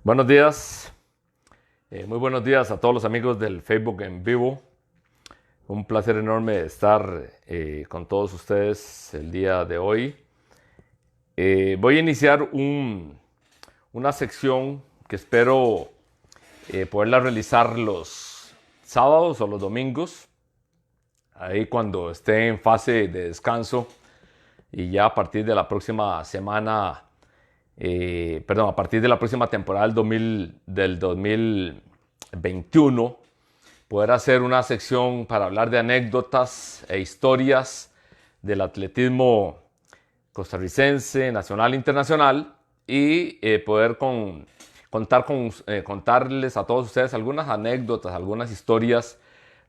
Buenos días, muy buenos días a todos los amigos del Facebook en vivo. Un placer enorme estar con todos ustedes el día de hoy. Voy a iniciar una sección que espero poderla realizar los sábados o los domingos, ahí cuando esté en fase de descanso, y ya a partir de la próxima semana, a partir de la próxima temporada del 2021, poder hacer una sección para hablar de anécdotas e historias del atletismo costarricense, nacional e internacional, y poder contarles a todos ustedes algunas anécdotas, algunas historias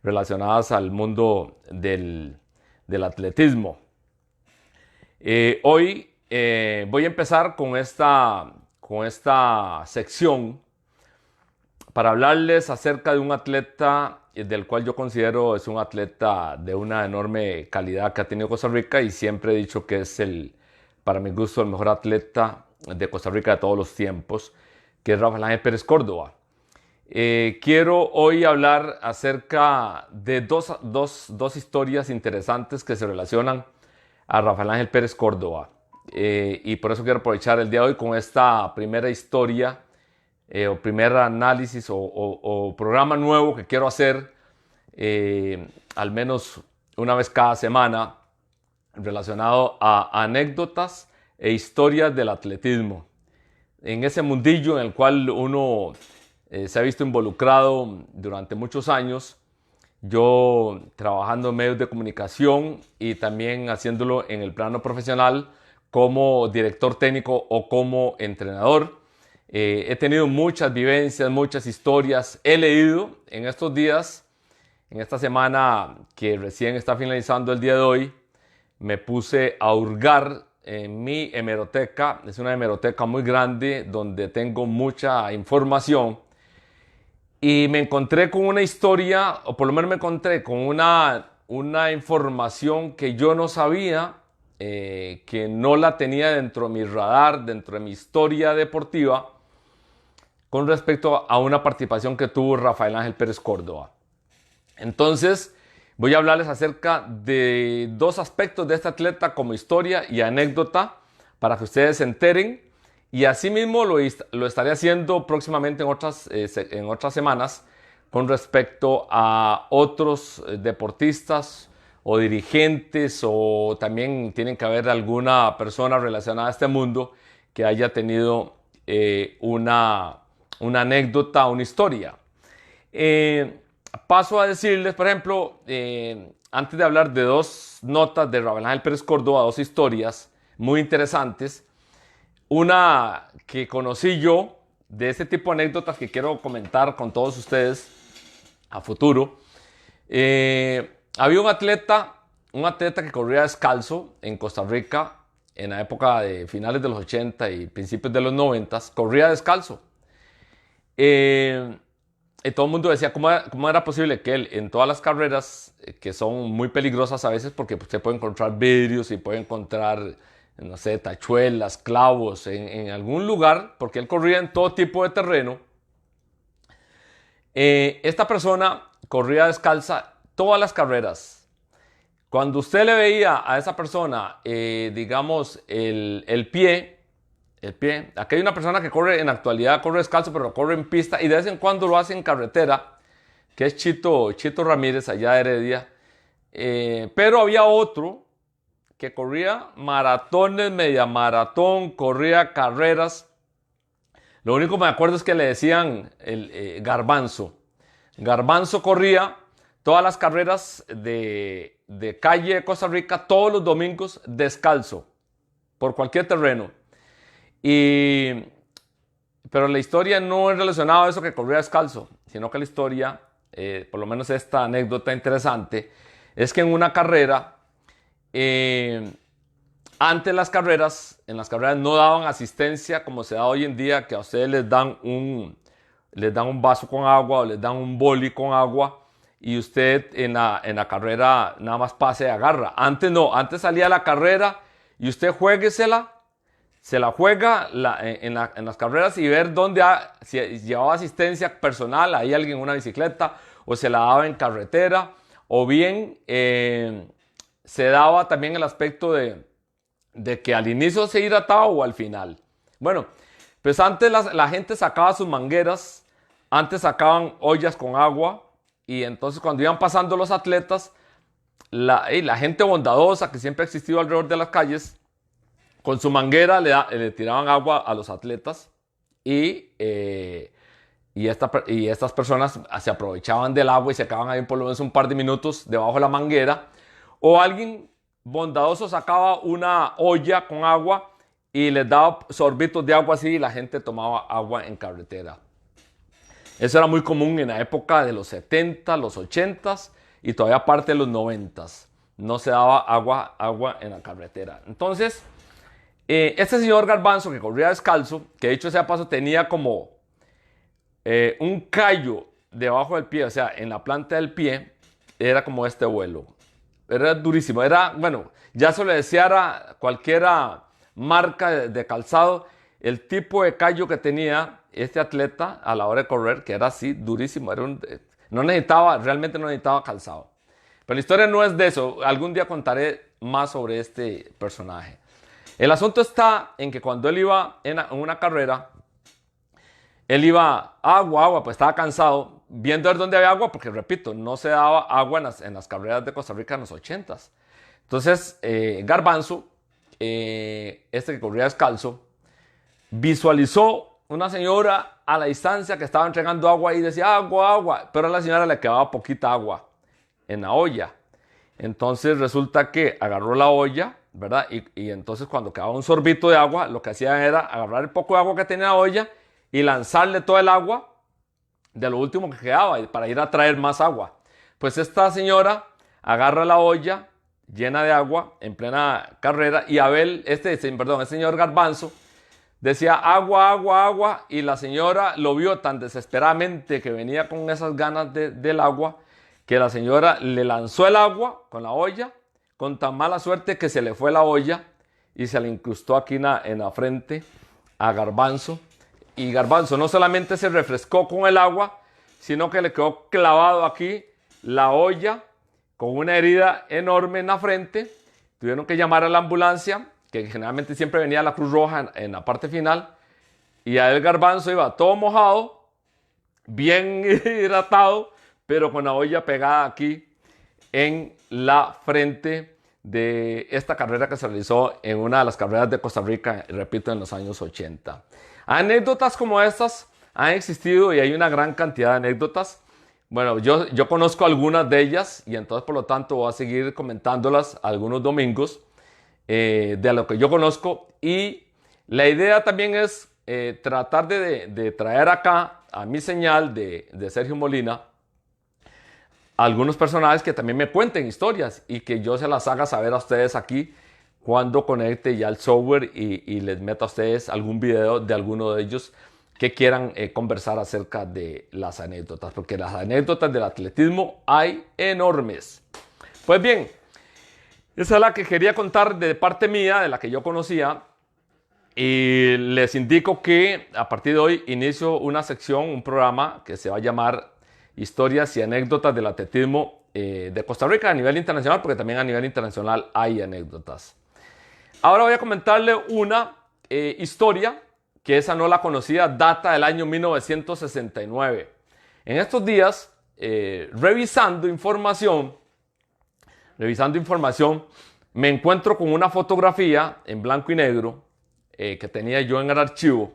relacionadas al mundo del atletismo. Hoy voy a empezar con esta sección para hablarles acerca de un atleta del cual yo considero es un atleta de una enorme calidad que ha tenido Costa Rica, y siempre he dicho que es para mi gusto, el mejor atleta de Costa Rica de todos los tiempos, que es Rafael Ángel Pérez Córdoba. Quiero hoy hablar acerca de dos historias interesantes que se relacionan a Rafael Ángel Pérez Córdoba. Y por eso quiero aprovechar el día de hoy con esta primera historia o primer análisis o programa nuevo que quiero hacer al menos una vez cada semana, relacionado a anécdotas e historias del atletismo. En ese mundillo en el cual uno se ha visto involucrado durante muchos años, yo trabajando en medios de comunicación y también haciéndolo en el plano profesional como director técnico o como entrenador. He tenido muchas vivencias, muchas historias. He leído en estos días, en esta semana que recién está finalizando el día de hoy, me puse a hurgar en mi hemeroteca. Es una hemeroteca muy grande donde tengo mucha información. Y me encontré con una historia, o por lo menos me encontré con una información que yo no sabía, que no la tenía dentro de mi radar, dentro de mi historia deportiva, con respecto a una participación que tuvo Rafael Ángel Pérez Córdoba. Entonces, voy a hablarles acerca de dos aspectos de este atleta como historia y anécdota para que ustedes se enteren. Y asimismo lo estaré haciendo próximamente en otras semanas con respecto a otros deportistas o dirigentes, o también tienen que haber alguna persona relacionada a este mundo que haya tenido una anécdota, una historia. Paso a decirles, por ejemplo, antes de hablar de dos notas de Rafael Ángel Pérez Córdoba, dos historias muy interesantes. Una que conocí yo, de este tipo de anécdotas que quiero comentar con todos ustedes a futuro. Había un atleta que corría descalzo en Costa Rica en la época de finales de los 80 y principios de los 90. Corría descalzo. Y todo el mundo decía cómo era posible que él, en todas las carreras, que son muy peligrosas a veces porque usted puede encontrar vidrios y puede encontrar, no sé, tachuelas, clavos en algún lugar, porque él corría en todo tipo de terreno. Esta persona corría descalza todas las carreras. Cuando usted le veía a esa persona, digamos, el pie, aquí hay una persona que corre en la actualidad, corre descalzo, pero corre en pista y de vez en cuando lo hace en carretera, que es Chito Ramírez, allá de Heredia. Pero había otro que corría maratones, media maratón, corría carreras. Lo único que me acuerdo es que le decían Garbanzo. Garbanzo corría todas las carreras de calle de Costa Rica todos los domingos descalzo, por cualquier terreno. Pero la historia no es relacionada a eso que corría descalzo, sino que la historia, por lo menos esta anécdota interesante, es que en una carrera, antes en las carreras no daban asistencia como se da hoy en día, que a ustedes les dan un vaso con agua o les dan un boli con agua y usted en la carrera nada más pase y agarra. Antes no, antes salía a la carrera y usted juéguesela se la juega en las carreras y ver dónde si llevaba asistencia personal, hay alguien en una bicicleta, o se la daba en carretera, o bien se daba también el aspecto de que al inicio se hidrataba o al final. Bueno, pues antes la gente sacaba sus mangueras, antes sacaban ollas con agua, y entonces cuando iban pasando los atletas, la gente bondadosa que siempre ha existido alrededor de las calles, con su manguera le tiraban agua a los atletas y estas personas se aprovechaban del agua y se quedaban ahí por lo menos un par de minutos debajo de la manguera. O alguien bondadoso sacaba una olla con agua y les daba sorbitos de agua así y la gente tomaba agua en carretera. Eso era muy común en la época de los 70, los 80 y todavía parte de los 90. No se daba agua en la carretera. Entonces, este señor Garbanzo que corría descalzo, que dicho sea paso tenía como un callo debajo del pie, o sea, en la planta del pie, era como este vuelo. Era durísimo, bueno, ya se le deseara cualquiera marca de calzado, el tipo de callo que tenía este atleta a la hora de correr, que era así, durísimo, realmente no necesitaba calzado. Pero la historia no es de eso, algún día contaré más sobre este personaje. El asunto está en que cuando él iba en una carrera, él iba agua, pues estaba cansado, viendo ver dónde había agua, porque repito, no se daba agua en las carreras de Costa Rica en los 80s. Entonces, Garbanzo, este que corría descalzo, visualizó una señora a la distancia que estaba entregando agua y decía agua, pero a la señora le quedaba poquita agua en la olla. Entonces resulta que agarró la olla, ¿verdad? Y entonces cuando quedaba un sorbito de agua, lo que hacía era agarrar el poco de agua que tenía la olla y lanzarle todo el agua de lo último que quedaba para ir a traer más agua. Pues esta señora agarra la olla llena de agua en plena carrera y este señor Garbanzo decía agua y la señora lo vio tan desesperadamente que venía con esas ganas del agua que la señora le lanzó el agua con la olla con tan mala suerte que se le fue la olla y se le incrustó aquí en la frente a Garbanzo. Y Garbanzo no solamente se refrescó con el agua, sino que le quedó clavado aquí la olla con una herida enorme en la frente. Tuvieron que llamar a la ambulancia, que generalmente siempre venía la Cruz Roja en la parte final. Y a él Garbanzo iba todo mojado, bien hidratado, pero con la olla pegada aquí en la frente de esta carrera que se realizó en una de las carreras de Costa Rica, repito, en los años 80. Anécdotas como estas han existido y hay una gran cantidad de anécdotas. Bueno, yo conozco algunas de ellas y entonces por lo tanto voy a seguir comentándolas algunos domingos de lo que yo conozco. Y la idea también es tratar de traer acá a mi señal de Sergio Molina algunos personajes que también me cuenten historias y que yo se las haga saber a ustedes aquí cuando conecte ya el software y les meta a ustedes algún video de alguno de ellos que quieran conversar acerca de las anécdotas, porque las anécdotas del atletismo hay enormes. Pues bien, esa es la que quería contar de parte mía, de la que yo conocía, y les indico que a partir de hoy inicio una sección, un programa que se va a llamar Historias y anécdotas del atletismo de Costa Rica a nivel internacional, porque también a nivel internacional hay anécdotas. Ahora voy a comentarle una historia que esa no la conocía, data del año 1969. En estos días, revisando información, me encuentro con una fotografía en blanco y negro que tenía yo en el archivo.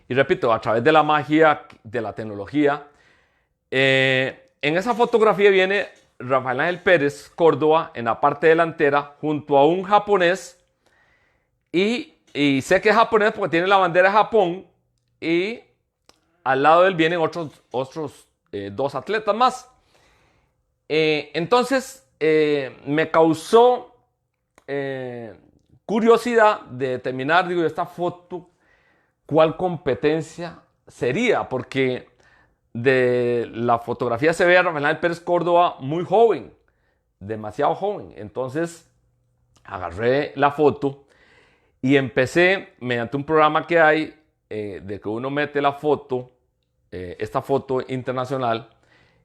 Y repito, a través de la magia de la tecnología, en esa fotografía viene Rafael Ángel Pérez Córdoba en la parte delantera junto a un japonés y sé que es japonés porque tiene la bandera de Japón y al lado de él vienen otros dos atletas más. Entonces me causó curiosidad de determinar, digo, esta foto, cuál competencia sería, porque de la fotografía se ve a Rafael Ángel Pérez Córdoba muy joven, demasiado joven. Entonces agarré la foto Y empecé mediante un programa que hay de que uno mete la foto, esta foto internacional,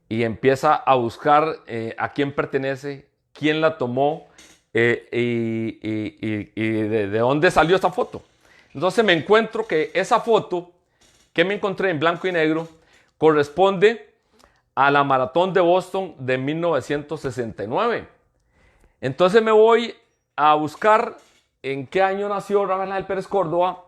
y empieza a buscar a quién pertenece, quién la tomó y de dónde salió esta foto. Entonces me encuentro que esa foto que me encontré en blanco y negro corresponde a la maratón de Boston de 1969. Entonces me voy a buscar en qué año nació Rafael Ángel Pérez Córdoba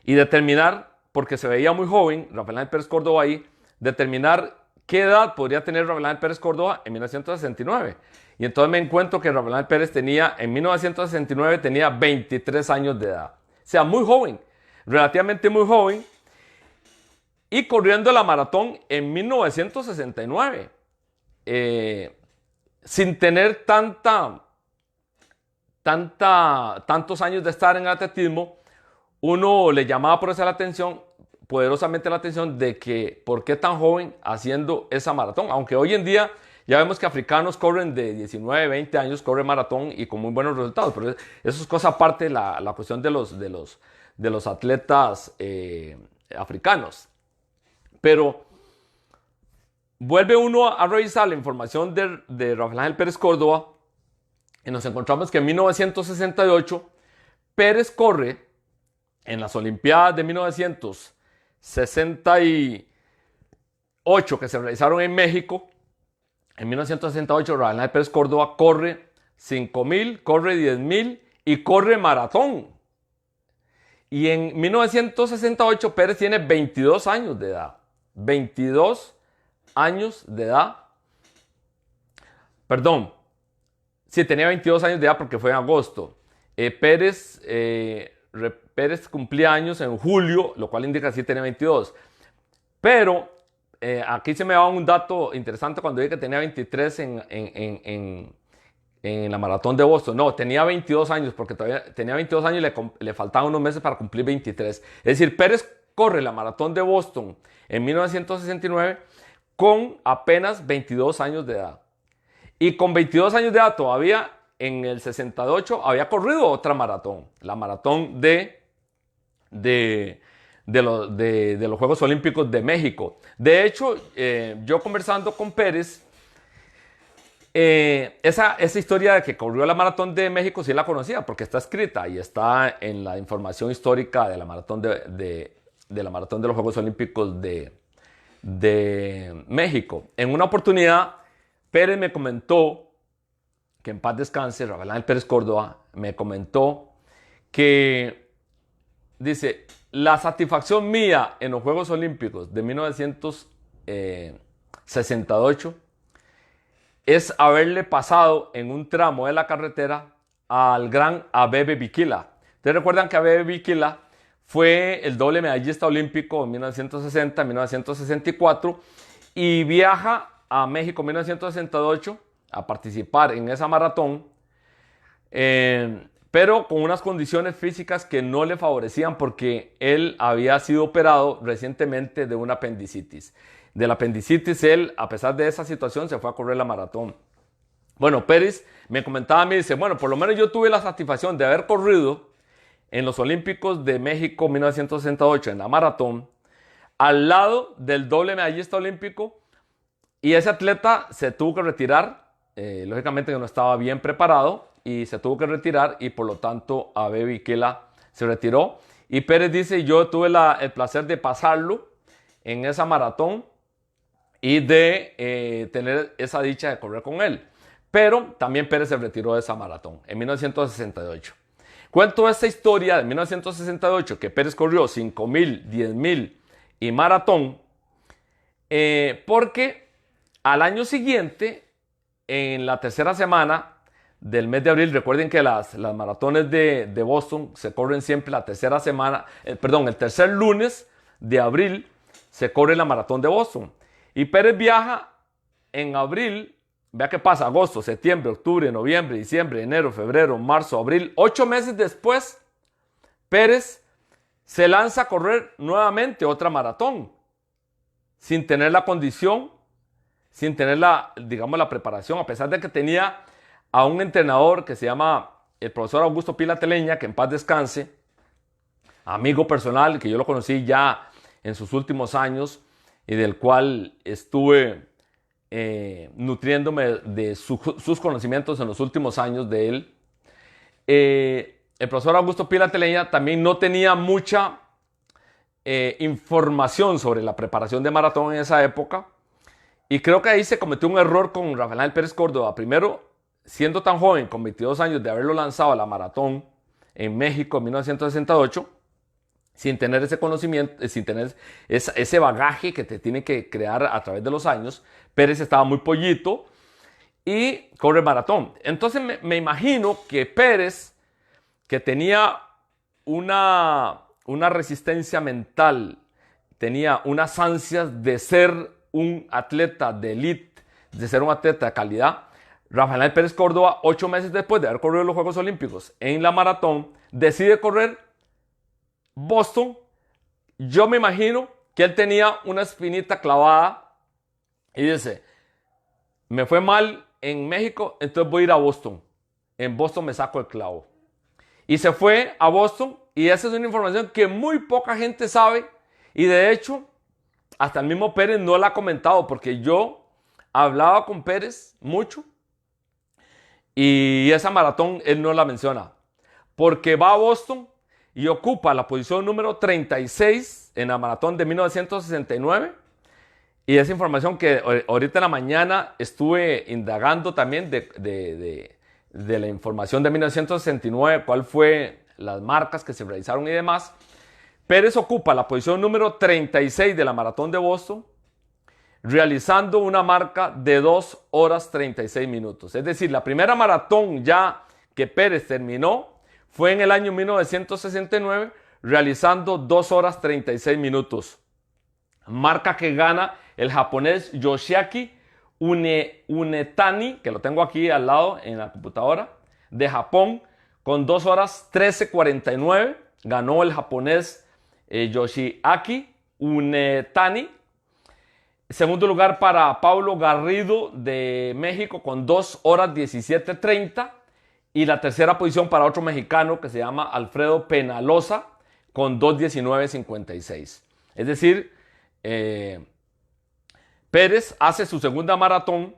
y determinar, porque se veía muy joven Rafael Ángel Pérez Córdoba ahí, determinar qué edad podría tener Rafael Ángel Pérez Córdoba en 1969. Y entonces me encuentro que Rafael Ángel Pérez en 1969 tenía 23 años de edad. O sea, muy joven, relativamente muy joven, y corriendo la maratón en 1969, sin tener tantos años de estar en atletismo. Uno le llamaba por eso la atención, poderosamente la atención, de que por qué tan joven haciendo esa maratón. Aunque hoy en día ya vemos que africanos corren de 19, 20 años, corren maratón y con muy buenos resultados. Pero eso es cosa aparte, la cuestión de los atletas africanos. Pero vuelve uno a revisar la información de Rafael Ángel Pérez Córdoba y nos encontramos que en 1968 Pérez corre en las Olimpiadas de 1968 que se realizaron en México. En 1968 Rafael Ángel Pérez Córdoba corre 5,000, corre 10,000 y corre maratón. Y en 1968 Pérez tiene 22 años de edad. 22 años de edad. Perdón. Sí, tenía 22 años de edad porque fue en agosto. Pérez cumplía años en julio, lo cual indica que sí tenía 22. Pero aquí se me va un dato interesante cuando dije que tenía 23 en la maratón de Boston. No, tenía 22 años porque todavía tenía 22 años y le faltaban unos meses para cumplir 23. Es decir, Pérez corre la maratón de Boston en 1969 con apenas 22 años de edad. Y con 22 años de edad todavía en el 68 había corrido otra maratón, la maratón de los Juegos Olímpicos de México. De hecho, yo conversando con Pérez, esa historia de que corrió la maratón de México sí la conocía porque está escrita y está en la información histórica de la maratón de la maratón de los Juegos Olímpicos de México. En una oportunidad, Pérez me comentó, que en paz descanse, Rafael Ángel Pérez Córdoba, me comentó que, dice, la satisfacción mía en los Juegos Olímpicos de 1968 es haberle pasado en un tramo de la carretera al gran Abebe Bikila. Ustedes recuerdan que Abebe Bikila fue el doble medallista olímpico en 1960, 1964 y viaja a México en 1968 a participar en esa maratón, pero con unas condiciones físicas que no le favorecían porque él había sido operado recientemente de una apendicitis. De la apendicitis él, a pesar de esa situación, se fue a correr la maratón. Bueno, Pérez me comentaba a mí, dice, bueno, por lo menos yo tuve la satisfacción de haber corrido en los Olímpicos de México 1968 en la maratón, al lado del doble medallista olímpico, y ese atleta se tuvo que retirar, lógicamente que no estaba bien preparado, y se tuvo que retirar, y por lo tanto Abebe Bikila se retiró. Y Pérez dice, yo tuve el placer de pasarlo en esa maratón y de tener esa dicha de correr con él. Pero también Pérez se retiró de esa maratón en 1968. Cuento esta historia de 1968, que Pérez corrió 5,000, 10,000 y maratón, porque al año siguiente, en la tercera semana del mes de abril, recuerden que las maratones de Boston se corren siempre la tercera semana, el tercer lunes de abril se corre la maratón de Boston. Y Pérez viaja en abril, vea qué pasa, agosto, septiembre, octubre, noviembre, diciembre, enero, febrero, marzo, abril. 8 meses después, Pérez se lanza a correr nuevamente otra maratón, sin tener la condición, sin tener la preparación, a pesar de que tenía a un entrenador que se llama el profesor Augusto Pila Teleña, que en paz descanse, amigo personal, que yo lo conocí ya en sus últimos años y del cual estuve nutriéndome de sus conocimientos en los últimos años de él. El profesor Augusto Pila Teleña también no tenía mucha información sobre la preparación de maratón en esa época, y creo que ahí se cometió un error con Rafael Ángel Pérez Córdoba. Primero, siendo tan joven, con 22 años de haberlo lanzado a la maratón en México en 1968, sin tener ese conocimiento, sin tener ese bagaje que te tiene que crear a través de los años. Pérez estaba muy pollito y corre maratón. Entonces me imagino que Pérez, que tenía una resistencia mental, tenía unas ansias de ser un atleta de élite, de ser un atleta de calidad. Rafael Ángel Pérez Córdoba, 8 meses después de haber corrido los Juegos Olímpicos en la maratón, decide correr Boston. Yo me imagino que él tenía una espinita clavada y dice: me fue mal en México, entonces voy a ir a Boston. En Boston me saco el clavo. Y se fue a Boston, y esa es una información que muy poca gente sabe, y de hecho hasta el mismo Pérez no la ha comentado, porque yo hablaba con Pérez mucho y esa maratón él no la menciona, porque va a Boston y ocupa la posición número 36 en la maratón de 1969. Y esa información que ahorita en la mañana estuve indagando también de la información de 1969, cuál fue las marcas que se realizaron y demás. Pérez ocupa la posición número 36 de la maratón de Boston, realizando una marca de 2 horas 36 minutos. Es decir, la primera maratón ya que Pérez terminó fue en el año 1969, realizando 2 horas 36 minutos. Marca que gana el japonés Yoshiaki Unetani, que lo tengo aquí al lado en la computadora, de Japón, con 2 horas 13:49. Ganó el japonés Yoshiaki Unetani. Segundo lugar para Paulo Garrido de México con 2 horas 17:30. Y la tercera posición para otro mexicano que se llama Alfredo Penaloza con 2:19:56. Es decir, Pérez hace su segunda maratón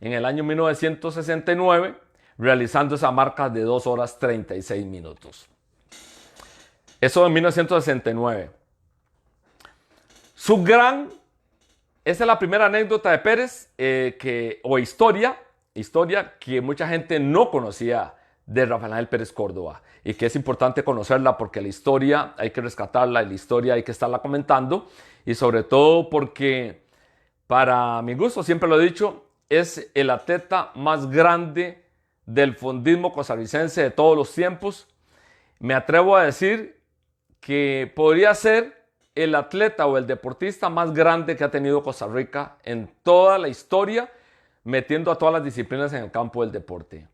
en el año 1969, realizando esa marca de 2 horas 36 minutos. Eso en 1969. Esa es la primera anécdota de Pérez, historia que mucha gente no conocía de Rafael Ángel Pérez Córdoba, y que es importante conocerla, porque la historia hay que rescatarla, y la historia hay que estarla comentando, y sobre todo porque, para mi gusto, siempre lo he dicho, es el atleta más grande del fondismo costarricense de todos los tiempos. Me atrevo a decir que podría ser el atleta o el deportista más grande que ha tenido Costa Rica en toda la historia, metiendo a todas las disciplinas en el campo del deporte.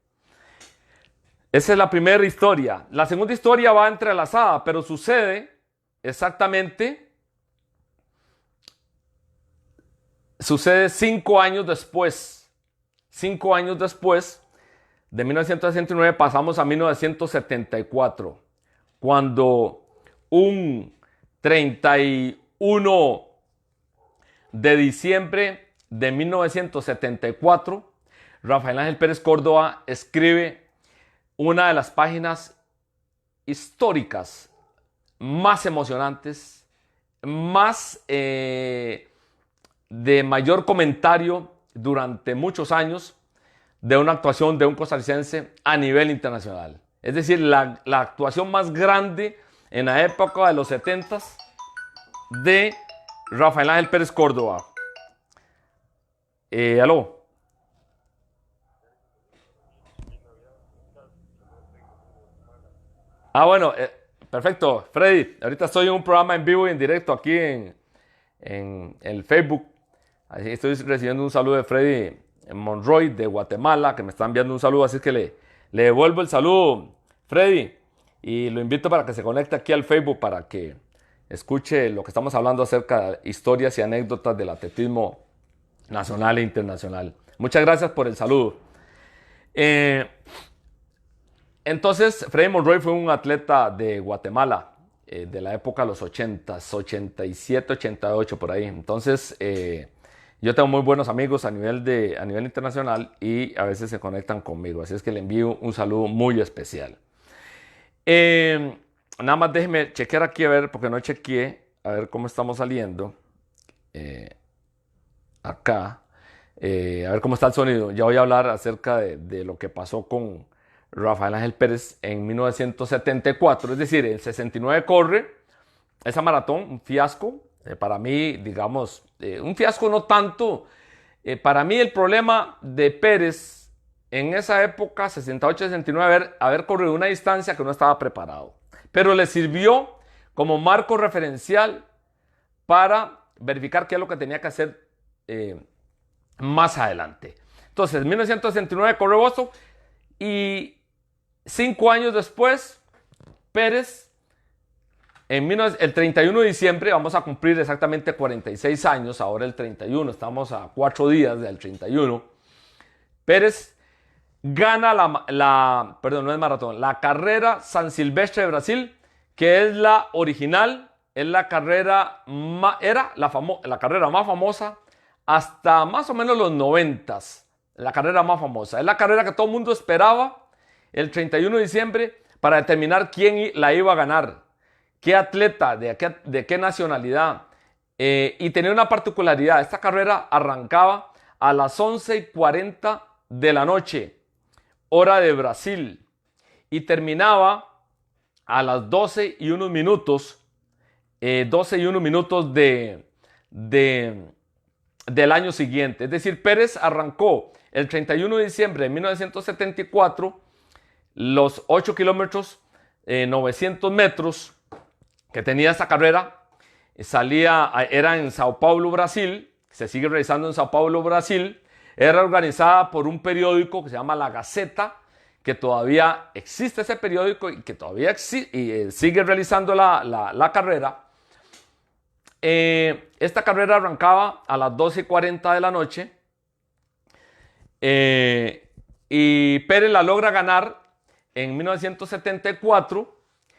Esa es la primera historia. La segunda historia va entrelazada, pero sucede 5 años después. 5 años después de 1969 pasamos a 1974, cuando un 31 de diciembre de 1974, Rafael Ángel Pérez Córdoba escribe una de las páginas históricas más emocionantes, más de mayor comentario durante muchos años, de una actuación de un costarricense a nivel internacional. Es decir, la actuación más grande en la época de los 70s de Rafael Ángel Pérez Córdoba. Aló. Bueno, perfecto. Freddy, ahorita estoy en un programa en vivo y en directo aquí en el Facebook. Así estoy recibiendo un saludo de Freddy Monroy de Guatemala, que me está enviando un saludo, así que le devuelvo el saludo, Freddy, y lo invito para que se conecte aquí al Facebook para que escuche lo que estamos hablando acerca de historias y anécdotas del atletismo nacional e internacional. Muchas gracias por el saludo. Entonces, Freddy Monroy fue un atleta de Guatemala, de la época de los 80, 87, 88, por ahí. Entonces, yo tengo muy buenos amigos a nivel internacional y a veces se conectan conmigo. Así es que le envío un saludo muy especial. Nada más déjeme chequear aquí a ver, porque no chequeé, a ver cómo estamos saliendo. Acá. A ver cómo está el sonido. Ya voy a hablar acerca de lo que pasó con Rafael Ángel Pérez en 1974. Es decir, el 69 corre esa maratón, un fiasco. Para mí, digamos, un fiasco no tanto. Para mí el problema de Pérez en esa época, 68-69, haber corrido una distancia que no estaba preparado. Pero le sirvió como marco referencial para verificar qué es lo que tenía que hacer más adelante. Entonces, en 1969 corre Boston y 5 años después, Pérez, el 31 de diciembre, vamos a cumplir exactamente 46 años, ahora el 31, estamos a 4 días del 31, Pérez gana perdón, no es maratón, la carrera San Silvestre de Brasil, que es la original, es la carrera, era la carrera más famosa hasta más o menos los 90s, la carrera más famosa. Es la carrera que todo el mundo esperaba el 31 de diciembre para determinar quién la iba a ganar, qué atleta, de qué nacionalidad. Y tenía una particularidad, esta carrera arrancaba a las 11:40 de la noche, hora de Brasil, y terminaba a las 12:01 del año siguiente. Es decir, Pérez arrancó el 31 de diciembre de 1974 los 8 kilómetros, 900 metros que tenía esta carrera. Era en Sao Paulo, Brasil, se sigue realizando en Sao Paulo, Brasil. Era organizada por un periódico que se llama La Gaceta, que todavía existe ese periódico y que todavía sigue realizando la carrera. Esta carrera arrancaba a las 12:40 de la noche y Pérez la logra ganar en 1974,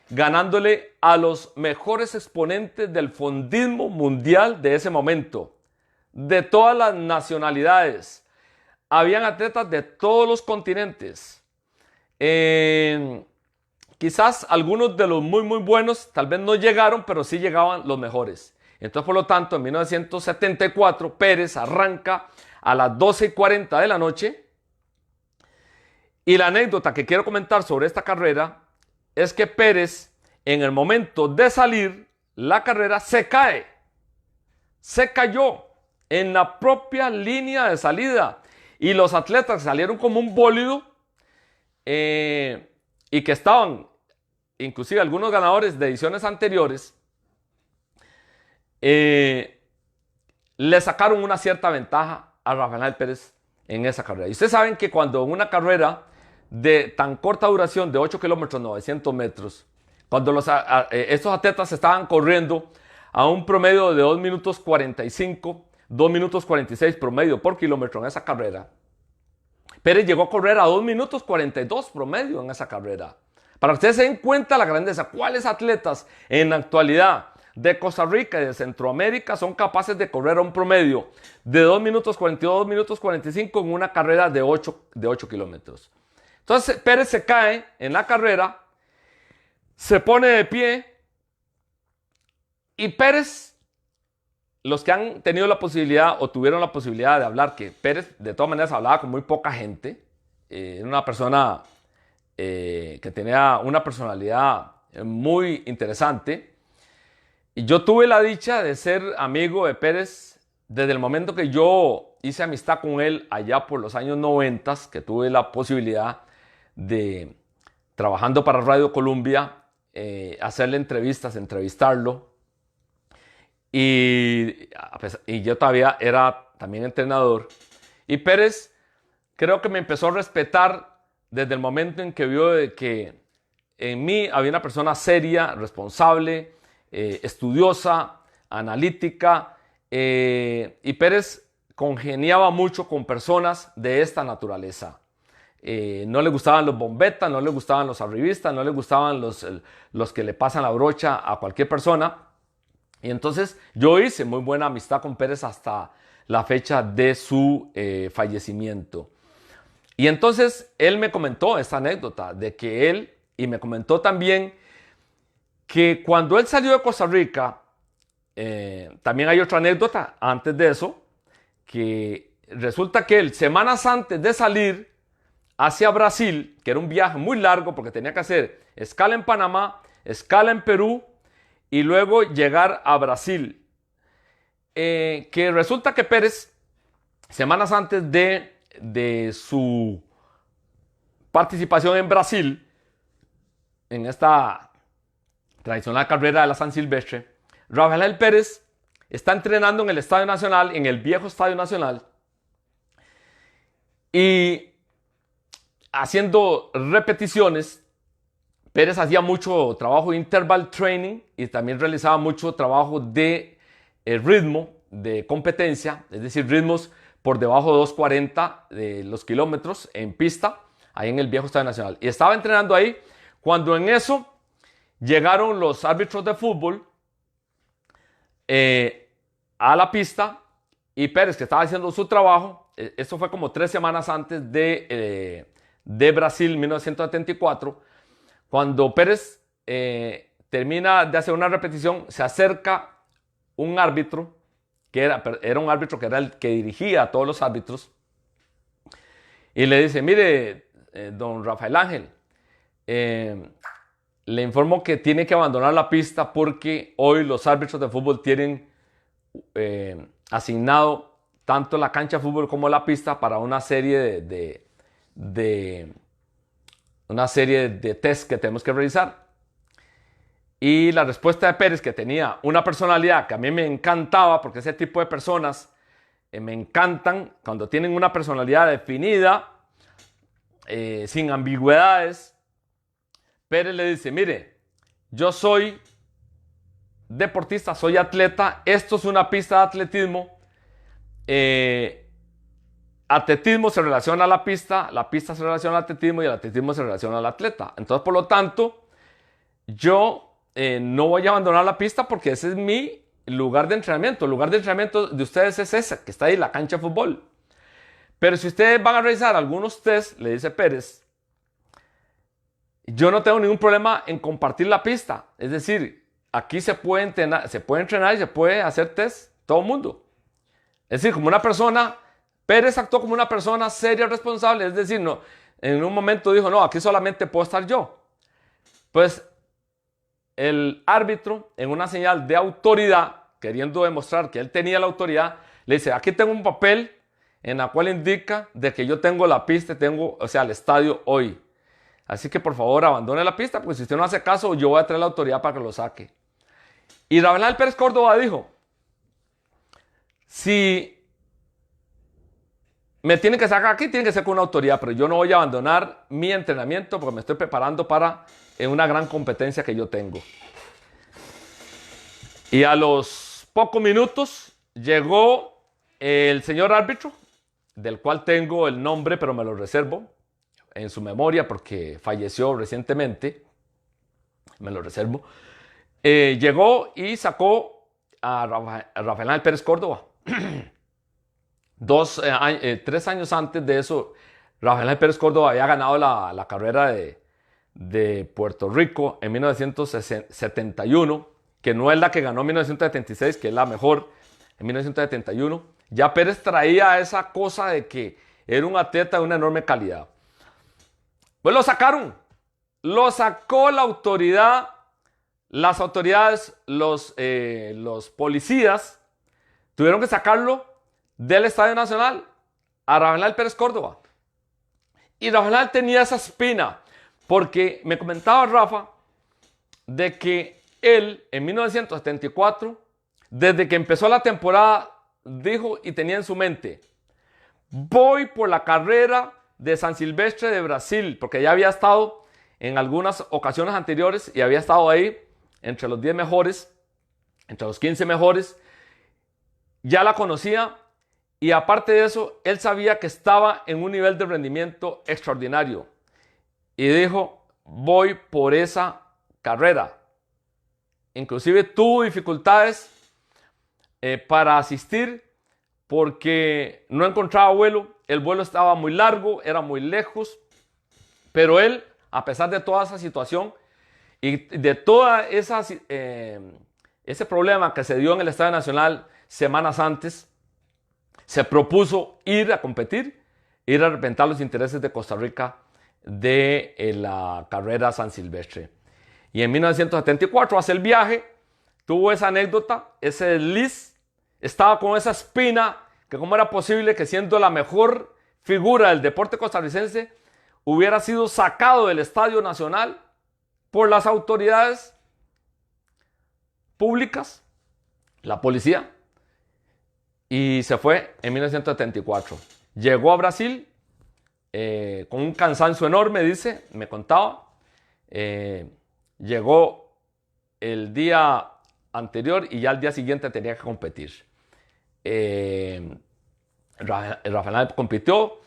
ganándole a los mejores exponentes del fondismo mundial de ese momento, de todas las nacionalidades. Habían atletas de todos los continentes. Quizás algunos de los muy buenos tal vez no llegaron, pero sí llegaban los mejores. Entonces, por lo tanto, en 1974, Pérez arranca a las 12:40 de la noche. Y la anécdota que quiero comentar sobre esta carrera es que Pérez, en el momento de salir, la carrera se cae. Se cayó en la propia línea de salida. Y los atletas salieron como un bólido y que estaban, inclusive algunos ganadores de ediciones anteriores, le sacaron una cierta ventaja a Rafael Pérez en esa carrera. Y ustedes saben que cuando en una carrera de tan corta duración de 8 kilómetros, 900 metros, cuando estos atletas estaban corriendo a un promedio de 2 minutos 45, 2 minutos 46 promedio por kilómetro en esa carrera, Pérez llegó a correr a 2 minutos 42 promedio en esa carrera. Para que ustedes se den cuenta la grandeza, ¿cuáles atletas en la actualidad de Costa Rica y de Centroamérica son capaces de correr a un promedio de 2 minutos 42, 2 minutos 45 en una carrera de 8 kilómetros? Entonces Pérez se cae en la carrera, se pone de pie y Pérez, los que han tenido la posibilidad o tuvieron la posibilidad de hablar, que Pérez de todas maneras hablaba con muy poca gente, era una persona que tenía una personalidad muy interesante. Y yo tuve la dicha de ser amigo de Pérez desde el momento que yo hice amistad con él allá por los años 90, que tuve la posibilidad de, trabajando para Radio Colombia, hacerle entrevistas, entrevistarlo. Y yo todavía era también entrenador. Y Pérez creo que me empezó a respetar desde el momento en que vio de que en mí había una persona seria, responsable, estudiosa, analítica, y Pérez congeniaba mucho con personas de esta naturaleza. no le gustaban los bombetas, no le gustaban los arribistas, no le gustaban los que le pasan la brocha a cualquier persona. Y entonces yo hice muy buena amistad con Pérez hasta la fecha de su fallecimiento. Y entonces él me comentó esta anécdota de que él, y me comentó también que cuando él salió de Costa Rica, también hay otra anécdota antes de eso, que resulta que él, semanas antes de salir hacia Brasil, que era un viaje muy largo porque tenía que hacer escala en Panamá, escala en Perú y luego llegar a Brasil, que resulta que Pérez, semanas antes de su participación en Brasil, en esta tradicional carrera de la San Silvestre, Rafael Pérez está entrenando en el Estadio Nacional, en el viejo Estadio Nacional, y haciendo repeticiones. Pérez hacía mucho trabajo de interval training y también realizaba mucho trabajo de ritmo, de competencia, es decir, ritmos por debajo de 2:40 de los kilómetros en pista, ahí en el viejo Estadio Nacional. Y estaba entrenando ahí cuando en eso llegaron los árbitros de fútbol a la pista, y Pérez, que estaba haciendo su trabajo, esto fue como 3 semanas antes de Brasil 1974, cuando Pérez termina de hacer una repetición, se acerca un árbitro, que era un árbitro que era el que dirigía a todos los árbitros, y le dice: mire, don Rafael Ángel, le informo que tiene que abandonar la pista porque hoy los árbitros de fútbol tienen asignado tanto la cancha de fútbol como la pista para una serie de test que tenemos que realizar. Y la respuesta de Pérez, que tenía una personalidad que a mí me encantaba, porque ese tipo de personas me encantan cuando tienen una personalidad definida, sin ambigüedades. Pérez le dice: mire, yo soy deportista, soy atleta, esto es una pista de atletismo, atletismo se relaciona a la pista se relaciona al atletismo y el atletismo se relaciona al atleta. Entonces, por lo tanto, yo no voy a abandonar la pista porque ese es mi lugar de entrenamiento. El lugar de entrenamiento de ustedes es ese, que está ahí, la cancha de fútbol. Pero si ustedes van a realizar algunos test, le dice Pérez, yo no tengo ningún problema en compartir la pista. Es decir, aquí se puede entrenar y se puede hacer test todo el mundo. Es decir, como una persona, Pérez actuó como una persona seria, responsable. Es decir, no, en un momento dijo: no, aquí solamente puedo estar yo. Pues el árbitro, en una señal de autoridad, queriendo demostrar que él tenía la autoridad, le dice: aquí tengo un papel en la cual indica de que yo tengo la pista, el estadio hoy. Así que por favor abandone la pista, porque si usted no hace caso, yo voy a traer la autoridad para que lo saque. Y Rafael Pérez Córdoba dijo: si me tienen que sacar aquí, tiene que ser con una autoridad, pero yo no voy a abandonar mi entrenamiento porque me estoy preparando para una gran competencia que yo tengo. Y a los pocos minutos llegó el señor árbitro, del cual tengo el nombre, pero me lo reservo en su memoria porque falleció recientemente. Me lo reservo. Llegó y sacó a Rafael Pérez Córdoba. 3 años antes de eso, Rafael Pérez Córdoba había ganado la carrera de Puerto Rico en 1971, que no es la que ganó en 1976, que es la mejor, en 1971. Ya Pérez traía esa cosa de que era un atleta de una enorme calidad. Pues lo sacaron, lo sacó la autoridad, las autoridades, los policías tuvieron que sacarlo del Estadio Nacional a Rafael Pérez Córdoba. Y Rafael tenía esa espina, porque me comentaba Rafa de que él en 1974, desde que empezó la temporada, dijo y tenía en su mente: voy por la carrera de San Silvestre de Brasil, porque ya había estado en algunas ocasiones anteriores y había estado ahí entre los 10 mejores, entre los 15 mejores, ya la conocía Y aparte de eso, él sabía que estaba en un nivel de rendimiento extraordinario. Y dijo, voy por esa carrera. Inclusive tuvo dificultades para asistir porque no encontraba vuelo. El vuelo estaba muy largo, era muy lejos. Pero él, a pesar de toda esa situación y de toda ese problema que se dio en el Estadio Nacional semanas antes, se propuso ir a competir, ir a representar los intereses de Costa Rica de la carrera San Silvestre. Y en 1974 hace el viaje, tuvo esa anécdota, ese desliz, estaba con esa espina, que cómo era posible que siendo la mejor figura del deporte costarricense, hubiera sido sacado del Estadio Nacional por las autoridades públicas, la policía, y se fue en 1974. Llegó a Brasil con un cansancio enorme, dice, me contaba. Llegó el día anterior y ya al día siguiente tenía que competir. Rafael compitió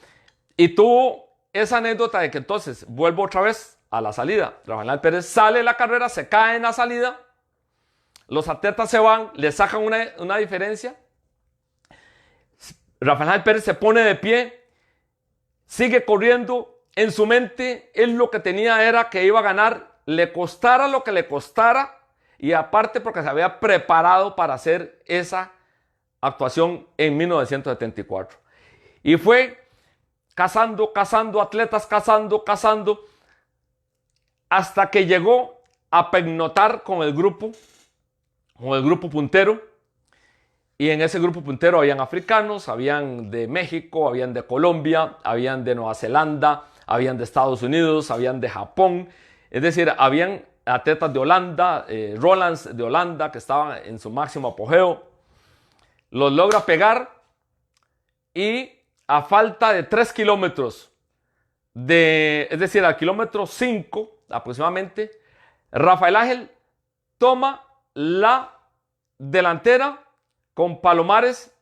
y tuvo esa anécdota de que entonces vuelvo otra vez a la salida. Rafael Pérez sale de la carrera, se cae en la salida, los atletas se van, le sacan una diferencia. Rafael Pérez se pone de pie, sigue corriendo. En su mente, él lo que tenía era que iba a ganar, le costara lo que le costara, y aparte porque se había preparado para hacer esa actuación en 1974. Y fue cazando, atletas cazando, hasta que llegó a pernoctar con el grupo puntero. Y en ese grupo puntero habían africanos, habían de México, habían de Colombia, habían de Nueva Zelanda, habían de Estados Unidos, habían de Japón. Es decir, habían atletas de Holanda, Rolands de Holanda, que estaban en su máximo apogeo. Los logra pegar y a falta de 3 kilómetros, es decir, al kilómetro 5 aproximadamente, Rafael Ángel toma la delantera con Palomares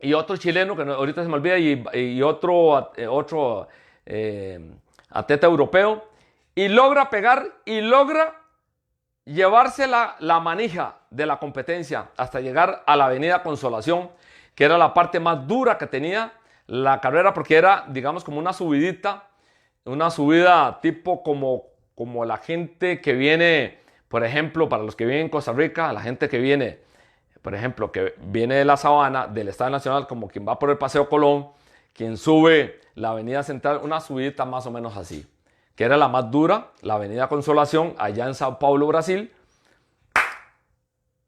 y otro chileno, que ahorita se me olvida, y otro atleta europeo, y logra pegar y logra llevarse la manija de la competencia hasta llegar a la Avenida Consolación, que era la parte más dura que tenía la carrera, porque era, digamos, como una subidita, una subida tipo como la gente que viene, por ejemplo, para los que viven en Costa Rica, la gente que viene, por ejemplo, que viene de la Sabana, del Estadio Nacional, como quien va por el Paseo Colón, quien sube la Avenida Central, una subidita más o menos así, que era la más dura, la Avenida Consolación, allá en Sao Paulo, Brasil.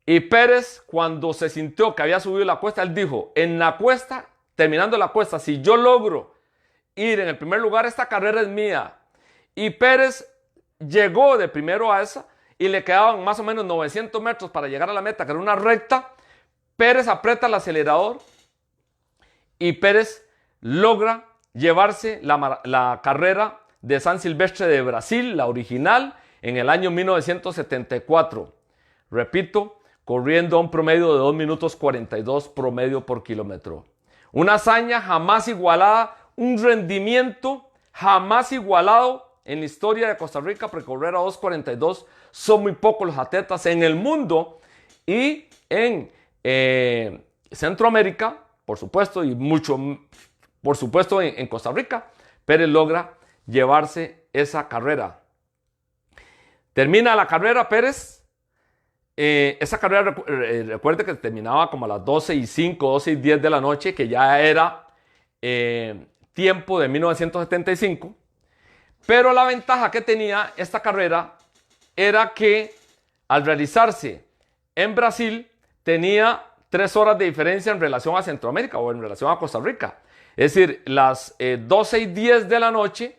Y Pérez, cuando se sintió que había subido la cuesta, él dijo, en la cuesta, terminando la cuesta, si yo logro ir en el primer lugar, esta carrera es mía. Y Pérez llegó de primero a esa, y le quedaban más o menos 900 metros para llegar a la meta, que era una recta. Pérez aprieta el acelerador y Pérez logra llevarse la carrera de San Silvestre de Brasil, la original, en el año 1974. Repito, corriendo a un promedio de 2 minutos 42 promedio por kilómetro. Una hazaña jamás igualada, un rendimiento jamás igualado en la historia de Costa Rica, porque correr a 2.42 son muy pocos los atletas en el mundo, y en Centroamérica, por supuesto, y mucho, por supuesto, en Costa Rica, Pérez logra llevarse esa carrera. Termina la carrera Pérez. Esa carrera, recuerde que terminaba como a las 12:05, 12:10 de la noche, que ya era tiempo de 1975. Pero la ventaja que tenía esta carrera era que al realizarse en Brasil tenía 3 horas de diferencia en relación a Centroamérica o en relación a Costa Rica. Es decir, las 12:10 de la noche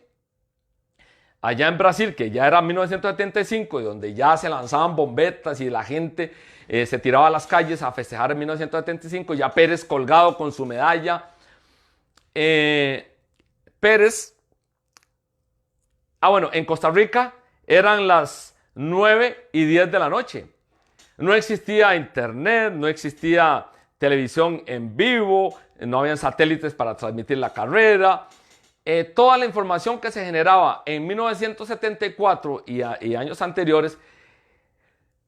allá en Brasil, que ya era 1975 y donde ya se lanzaban bombetas y la gente se tiraba a las calles a festejar en 1975, ya Pérez colgado con su medalla. Pérez, bueno, en Costa Rica eran las 9:10 de la noche. No existía internet, no existía televisión en vivo, no habían satélites para transmitir la carrera. Toda la información que se generaba en 1974 y años anteriores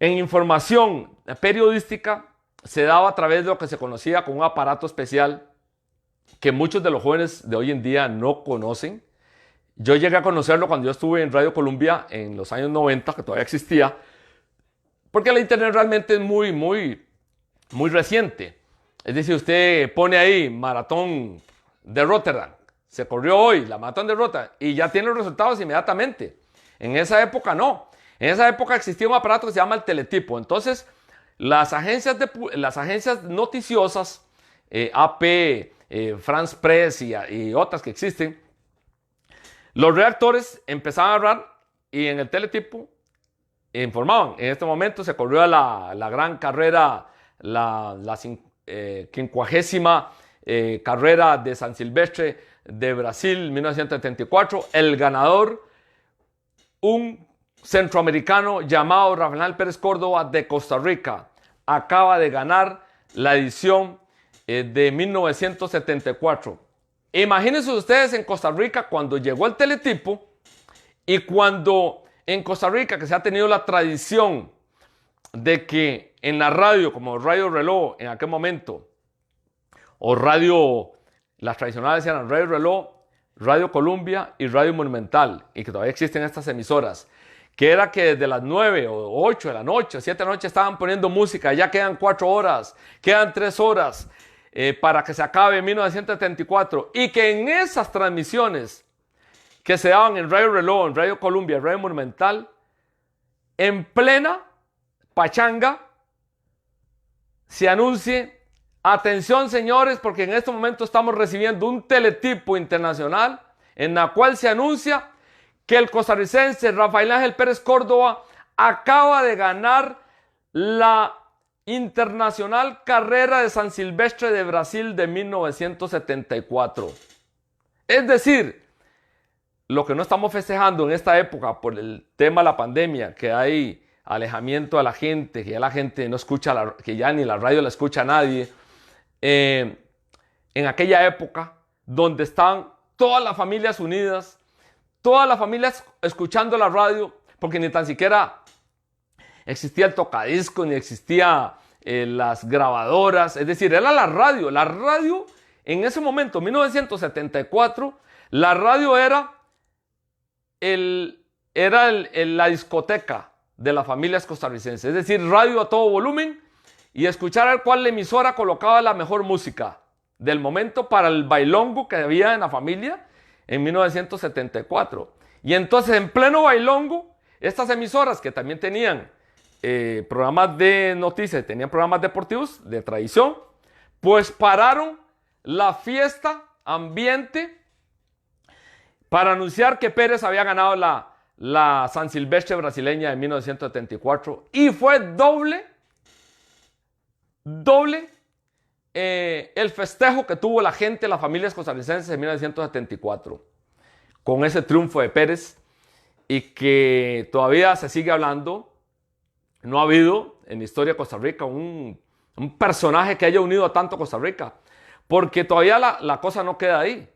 en información periodística se daba a través de lo que se conocía como un aparato especial que muchos de los jóvenes de hoy en día no conocen. Yo llegué a conocerlo cuando yo estuve en Radio Colombia en los años 90, que todavía existía, porque la internet realmente es muy reciente. Es decir, usted pone ahí Maratón de Rotterdam, se corrió hoy la Maratón de Rotterdam y ya tiene los resultados inmediatamente. En esa época no. En esa época existía un aparato que se llama el teletipo. Entonces, las agencias noticiosas, AP, France Press y otras que existen, los redactores empezaban a hablar y en el teletipo informaban. En este momento se corrió la gran carrera, la 50ª carrera de San Silvestre de Brasil, 1974. El ganador, un centroamericano llamado Rafael Pérez Córdoba de Costa Rica, acaba de ganar la edición de 1974. Imagínense ustedes en Costa Rica cuando llegó el teletipo y cuando en Costa Rica, que se ha tenido la tradición de que en la radio, como Radio Reloj en aquel momento, o radio, las tradicionales eran Radio Reloj, Radio Colombia y Radio Monumental, y que todavía existen estas emisoras, que era que desde las 9 o 8 de la noche, 7 de la noche estaban poniendo música, ya quedan 4 horas, quedan 3 horas para que se acabe 1974, y que en esas transmisiones que se daban en Radio Reloj, en Radio Colombia, Radio Monumental, en plena pachanga, se anuncie: atención señores, porque en este momento estamos recibiendo un teletipo internacional en la cual se anuncia que el costarricense Rafael Ángel Pérez Córdoba acaba de ganar la Internacional Carrera de San Silvestre de Brasil de 1974. Es decir, lo que no estamos festejando en esta época por el tema de la pandemia, que hay alejamiento a la gente, que ya la gente no escucha, que ya ni la radio la escucha a nadie, en aquella época donde están todas las familias unidas, todas las familias escuchando la radio, porque ni tan siquiera existía el tocadisco, ni existía las grabadoras, es decir, era la radio. La radio en ese momento, 1974, la radio era la discoteca de las familias costarricenses, es decir, radio a todo volumen y escuchar al cual la emisora colocaba la mejor música del momento para el bailongo que había en la familia en 1974. Y entonces en pleno bailongo, estas emisoras que también tenían programas de noticias, tenían programas deportivos de tradición, pues pararon la fiesta ambiente para anunciar que Pérez había ganado la San Silvestre brasileña de 1974 y fue doble el festejo que tuvo la gente, las familias costarricenses en 1974 con ese triunfo de Pérez, y que todavía se sigue hablando. No ha habido en la historia de Costa Rica un personaje que haya unido a tanto Costa Rica, porque todavía la cosa no queda ahí.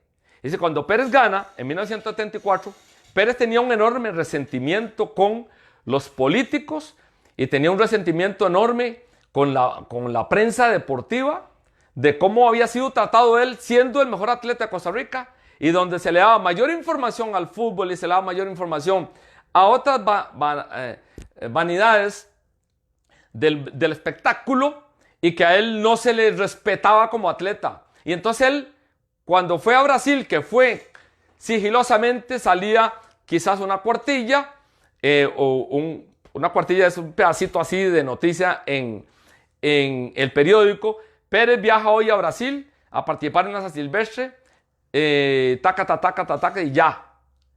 Dice, cuando Pérez gana en 1974, Pérez tenía un enorme resentimiento con los políticos y tenía un resentimiento enorme con la prensa deportiva de cómo había sido tratado él siendo el mejor atleta de Costa Rica, y donde se le daba mayor información al fútbol y se le daba mayor información a otras vanidades del espectáculo, y que a él no se le respetaba como atleta. Y entonces él, cuando fue a Brasil, que fue sigilosamente, salía quizás una cuartilla, una cuartilla es un pedacito así de noticia en el periódico: Pérez viaja hoy a Brasil a participar en la San Silvestre, taca, y ya.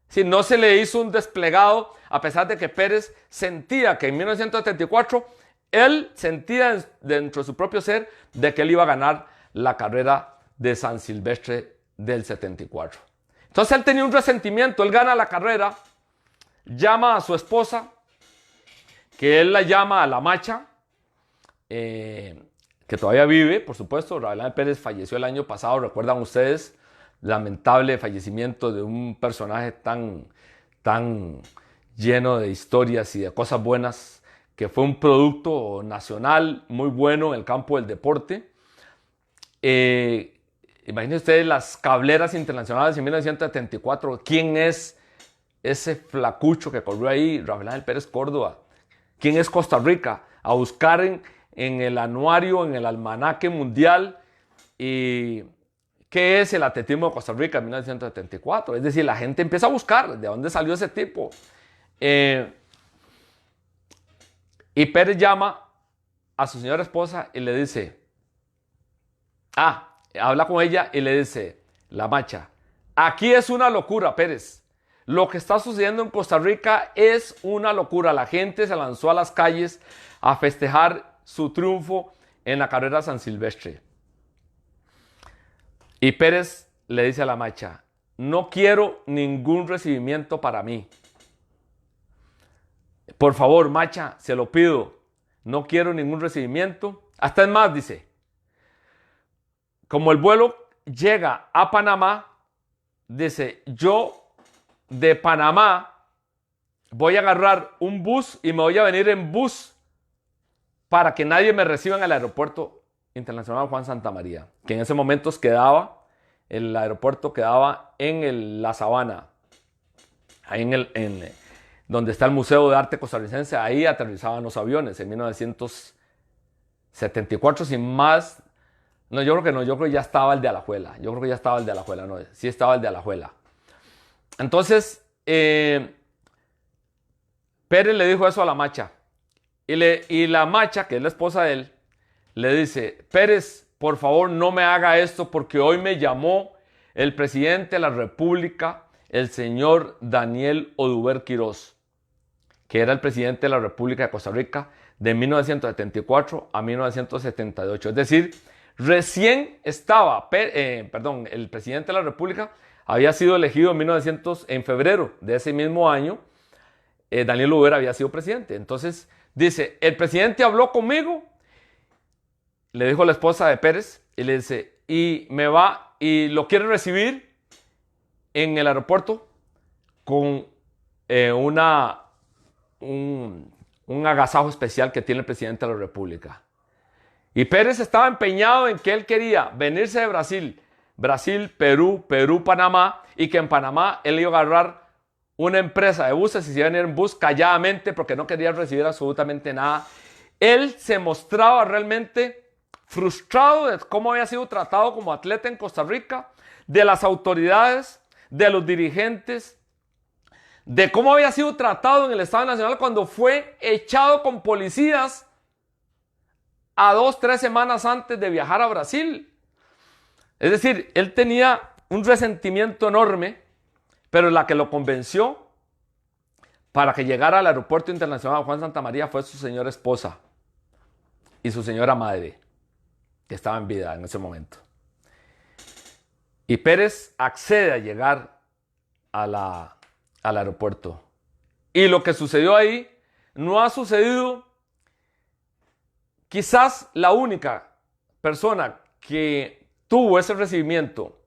Si no se le hizo un desplegado, a pesar de que Pérez sentía que en 1974 él sentía dentro de su propio ser de que él iba a ganar la carrera de San Silvestre del 74. Entonces él tenía un resentimiento, él gana la carrera, llama a su esposa, que él la llama a la macha, que todavía vive, por supuesto. Rabelais Pérez falleció el año pasado, recuerdan ustedes, lamentable fallecimiento de un personaje tan lleno de historias y de cosas buenas, que fue un producto nacional muy bueno en el campo del deporte. Imaginen ustedes las cableras internacionales en 1974. ¿Quién es ese flacucho que corrió ahí? Rabelais Pérez Córdoba. ¿Quién es Costa Rica? A buscar en el anuario, en el almanaque mundial, y ¿qué es el atletismo de Costa Rica en 1974? Es decir, la gente empieza a buscar de dónde salió ese tipo. Y Pérez llama a su señora esposa y le dice, habla con ella y le dice, la macha, aquí es una locura, Pérez. Lo que está sucediendo en Costa Rica es una locura. La gente se lanzó a las calles a festejar su triunfo en la carrera San Silvestre. Y Pérez le dice a la macha, no quiero ningún recibimiento para mí. Por favor, macha, se lo pido. No quiero ningún recibimiento. Hasta es más, dice, como el vuelo llega a Panamá, dice, yo de Panamá voy a agarrar un bus y me voy a venir en bus para que nadie me reciba en el aeropuerto internacional Juan Santamaría, que en ese momento el aeropuerto quedaba en La Sabana, ahí donde está el Museo de Arte Costarricense. Ahí aterrizaban los aviones en 1974, sin más. No, yo creo que no, yo creo que ya estaba el de Alajuela. Yo creo que ya estaba el de Alajuela, no, sí estaba el de Alajuela. Entonces, Pérez le dijo eso a la macha. Y la macha, que es la esposa de él, le dice, Pérez, por favor no me haga esto porque hoy me llamó el presidente de la República, el señor Daniel Oduber Quirós, que era el presidente de la República de Costa Rica de 1974 a 1978. Es decir, recién estaba, el presidente de la República había sido elegido en febrero de ese mismo año. Daniel Oduber había sido presidente. Entonces dice, el presidente habló conmigo, le dijo a la esposa de Pérez, y le dice, y lo quiere recibir en el aeropuerto con un agasajo especial que tiene el presidente de la República. Y Pérez estaba empeñado en que él quería venirse de Brasil, Perú, Panamá, y que en Panamá él iba a agarrar una empresa de buses y se iba a venir en bus calladamente porque no quería recibir absolutamente nada. Él se mostraba realmente frustrado de cómo había sido tratado como atleta en Costa Rica, de las autoridades, de los dirigentes, de cómo había sido tratado en el Estado Nacional cuando fue echado con policías a 2-3 semanas antes de viajar a Brasil. Es decir, él tenía un resentimiento enorme, pero la que lo convenció para que llegara al aeropuerto internacional Juan Santamaría fue su señora esposa y su señora madre, que estaba en vida en ese momento. Y Pérez accede a llegar al aeropuerto. Y lo que sucedió ahí no ha sucedido. Quizás la única persona que tuvo ese recibimiento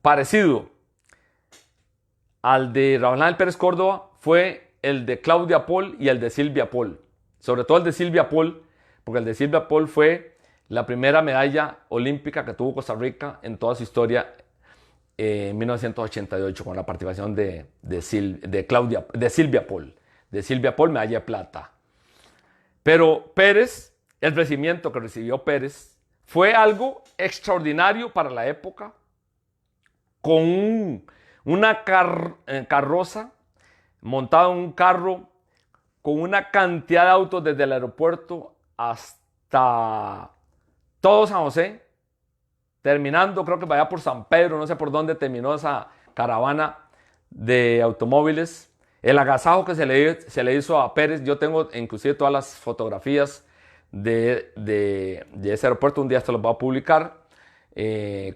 parecido al de Rabelais Pérez Córdoba fue el de Claudia Paul y el de Silvia Paul. Sobre todo el de Silvia Paul, porque el de Silvia Paul fue la primera medalla olímpica que tuvo Costa Rica en toda su historia en 1988 con la participación de Silvia Paul. De Silvia Paul, medalla de plata. Pero Pérez, el recibimiento que recibió Pérez fue algo extraordinario para la época, con una carroza montada en un carro, con una cantidad de autos desde el aeropuerto hasta todo San José, terminando, creo que vaya por San Pedro, no sé por dónde terminó esa caravana de automóviles. El agasajo que se le hizo a Pérez, yo tengo inclusive todas las fotografías de ese aeropuerto, un día esto lo voy a publicar,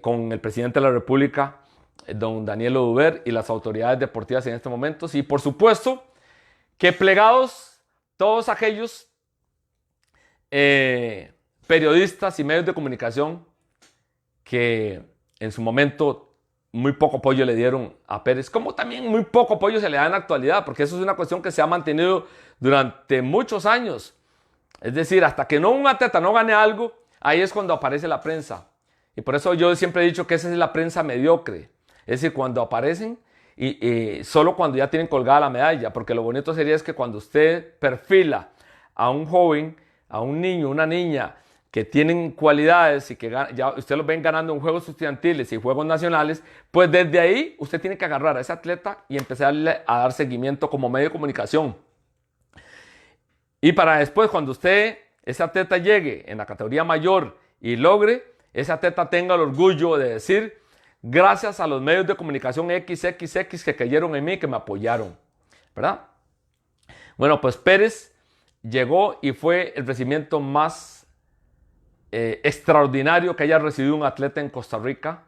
con el presidente de la República, don Daniel Oduber, y las autoridades deportivas en estos momentos. Y por supuesto que plegados todos aquellos periodistas y medios de comunicación que en su momento muy poco apoyo le dieron a Pérez, como también muy poco apoyo se le da en la actualidad, porque eso es una cuestión que se ha mantenido durante muchos años. Es decir, hasta que un atleta no gane algo, ahí es cuando aparece la prensa. Y por eso yo siempre he dicho que esa es la prensa mediocre. Es decir, cuando aparecen y solo cuando ya tienen colgada la medalla, porque lo bonito sería es que cuando usted perfila a un joven, a un niño, una niña, que tienen cualidades y que ya usted los ven ganando en juegos estudiantiles y juegos nacionales, pues desde ahí usted tiene que agarrar a ese atleta y empezar a dar seguimiento como medio de comunicación. Y para después, cuando ese atleta llegue en la categoría mayor y logre, ese atleta tenga el orgullo de decir, gracias a los medios de comunicación XXX que creyeron en mí, que me apoyaron, ¿verdad? Bueno, pues Pérez llegó y fue el recibimiento más extraordinario que haya recibido un atleta en Costa Rica.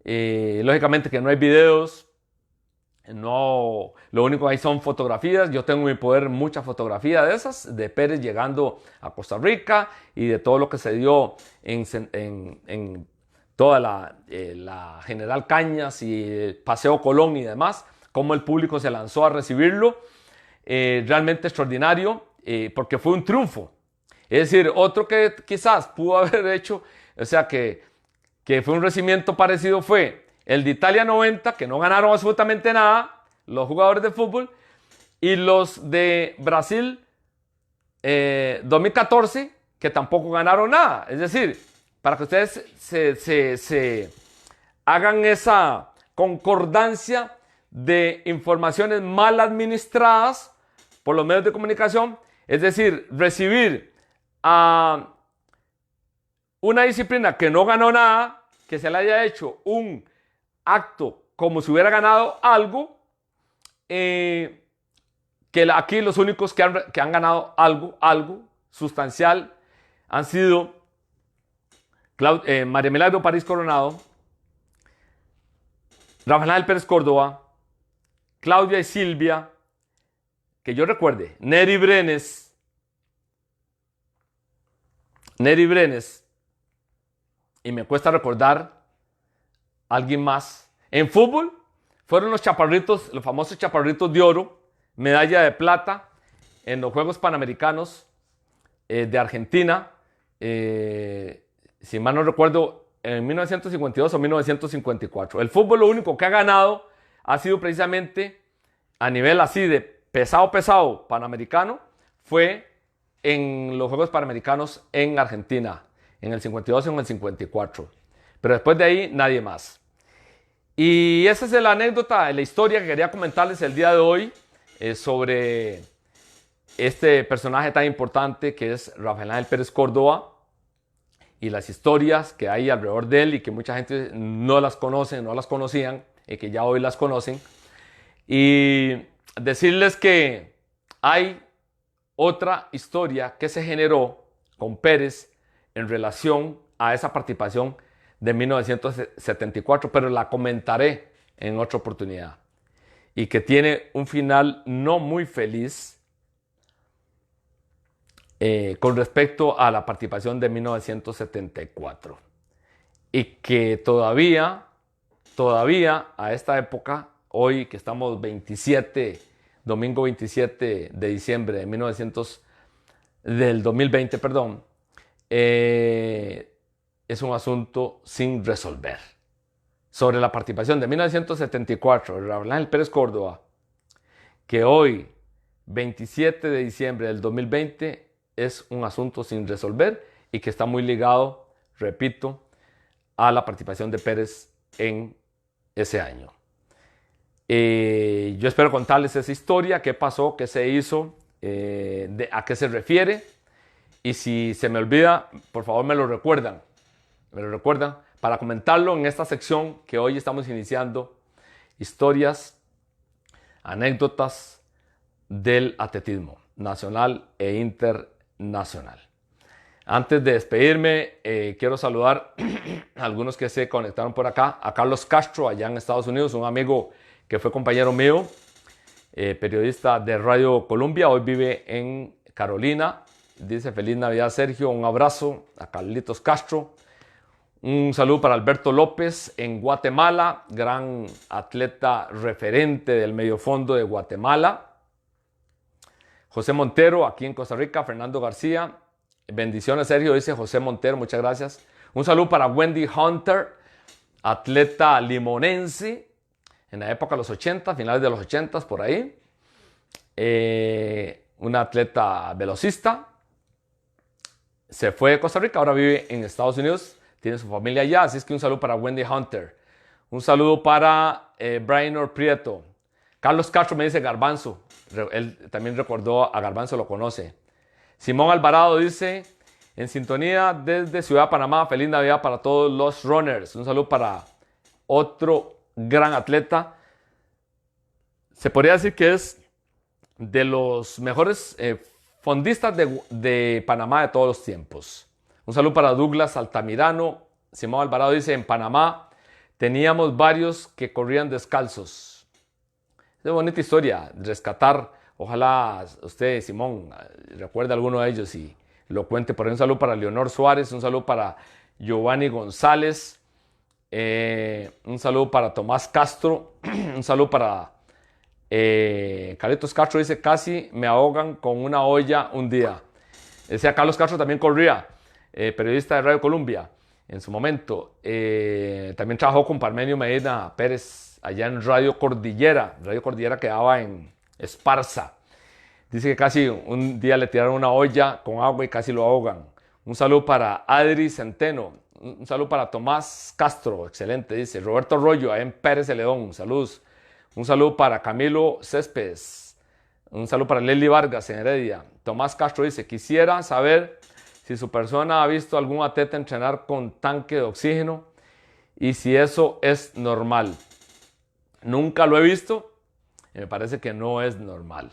Lógicamente que no hay videos, no, lo único que hay son fotografías. Yo tengo en mi poder muchas fotografías de esas, de Pérez llegando a Costa Rica y de todo lo que se dio en toda la General Cañas y el Paseo Colón y demás, cómo el público se lanzó a recibirlo. Realmente extraordinario, porque fue un triunfo. Es decir, otro que quizás pudo haber hecho, o sea, que fue un recibimiento parecido, fue el de Italia 90, que no ganaron absolutamente nada, los jugadores de fútbol, y los de Brasil 2014, que tampoco ganaron nada. Es decir, para que ustedes se hagan esa concordancia de informaciones mal administradas por los medios de comunicación, es decir, recibir a una disciplina que no ganó nada, que se le haya hecho un acto como si hubiera ganado algo, que aquí los únicos que han ganado algo sustancial han sido María Milagro París Coronado, Rafael Pérez Córdoba, Claudia y Silvia, que yo recuerde, Neri Brenes, y me cuesta recordar a alguien más. En fútbol fueron los chaparritos, los famosos chaparritos de oro, medalla de plata en los Juegos Panamericanos de Argentina, si mal no recuerdo, en 1952 o 1954. El fútbol lo único que ha ganado ha sido precisamente a nivel así de pesado panamericano, fue en los Juegos Panamericanos en Argentina, en el 52 y en el 54. Pero después de ahí, nadie más. Y esa es la anécdota, la historia que quería comentarles el día de hoy sobre este personaje tan importante que es Rafael Ángel Pérez Córdoba y las historias que hay alrededor de él y que mucha gente no las conoce, no las conocían y que ya hoy las conocen. Y decirles que hay otra historia que se generó con Pérez en relación a esa participación de 1974, pero la comentaré en otra oportunidad. Y que tiene un final no muy feliz con respecto a la participación de 1974. Y que todavía a esta época, hoy que estamos domingo 27 de diciembre del 2020, perdón, es un asunto sin resolver. Sobre la participación de 1974 de Rafael Ángel Pérez Córdoba, que hoy, 27 de diciembre del 2020, es un asunto sin resolver y que está muy ligado, repito, a la participación de Pérez en ese año. Yo espero contarles esa historia, qué pasó, qué se hizo, a qué se refiere. Y si se me olvida, por favor me lo recuerdan para comentarlo en esta sección que hoy estamos iniciando, historias, anécdotas del atletismo nacional e internacional. Antes de despedirme, quiero saludar a algunos que se conectaron por acá, a Carlos Castro allá en Estados Unidos, un amigo que fue compañero mío, periodista de Radio Colombia, hoy vive en Carolina, dice feliz Navidad Sergio, un abrazo a Carlitos Castro. Un saludo para Alberto López en Guatemala, gran atleta referente del mediofondo de Guatemala. José Montero aquí en Costa Rica, Fernando García. Bendiciones Sergio, dice José Montero, muchas gracias. Un saludo para Wendy Hunter, atleta limonense en la época de los 80, finales de los 80 por ahí. Una atleta velocista. Se fue de Costa Rica, ahora vive en Estados Unidos. Tiene su familia allá, así es que un saludo para Wendy Hunter. Un saludo para Brian Prieto. Carlos Castro me dice Garbanzo. Él también recordó a Garbanzo, lo conoce. Simón Alvarado dice, en sintonía desde Ciudad de Panamá, feliz Navidad para todos los runners. Un saludo para otro gran atleta. Se podría decir que es de los mejores fondistas de Panamá de todos los tiempos. Un saludo para Douglas Altamirano. Simón Alvarado dice, en Panamá teníamos varios que corrían descalzos. Es una bonita historia, rescatar. Ojalá usted, Simón, recuerde alguno de ellos y lo cuente. Por ahí un saludo para Leonor Suárez, un saludo para Giovanni González, un saludo para Tomás Castro, un saludo para Carlitos Castro dice, casi me ahogan con una olla un día. Decía Carlos Castro también corría. Periodista de Radio Colombia en su momento. También trabajó con Parmenio Medina Pérez allá en Radio Cordillera. Radio Cordillera quedaba en Esparza. Dice que casi un día le tiraron una olla con agua y casi lo ahogan. Un saludo para Adri Centeno. Un saludo para Tomás Castro. Excelente, dice. Roberto Rollo, allá en Pérez Celedón. Saludos. Un saludo para Camilo Céspedes. Un saludo para Leslie Vargas en Heredia. Tomás Castro dice, quisiera saber si su persona ha visto algún atleta entrenar con tanque de oxígeno y si eso es normal. Nunca lo he visto y me parece que no es normal.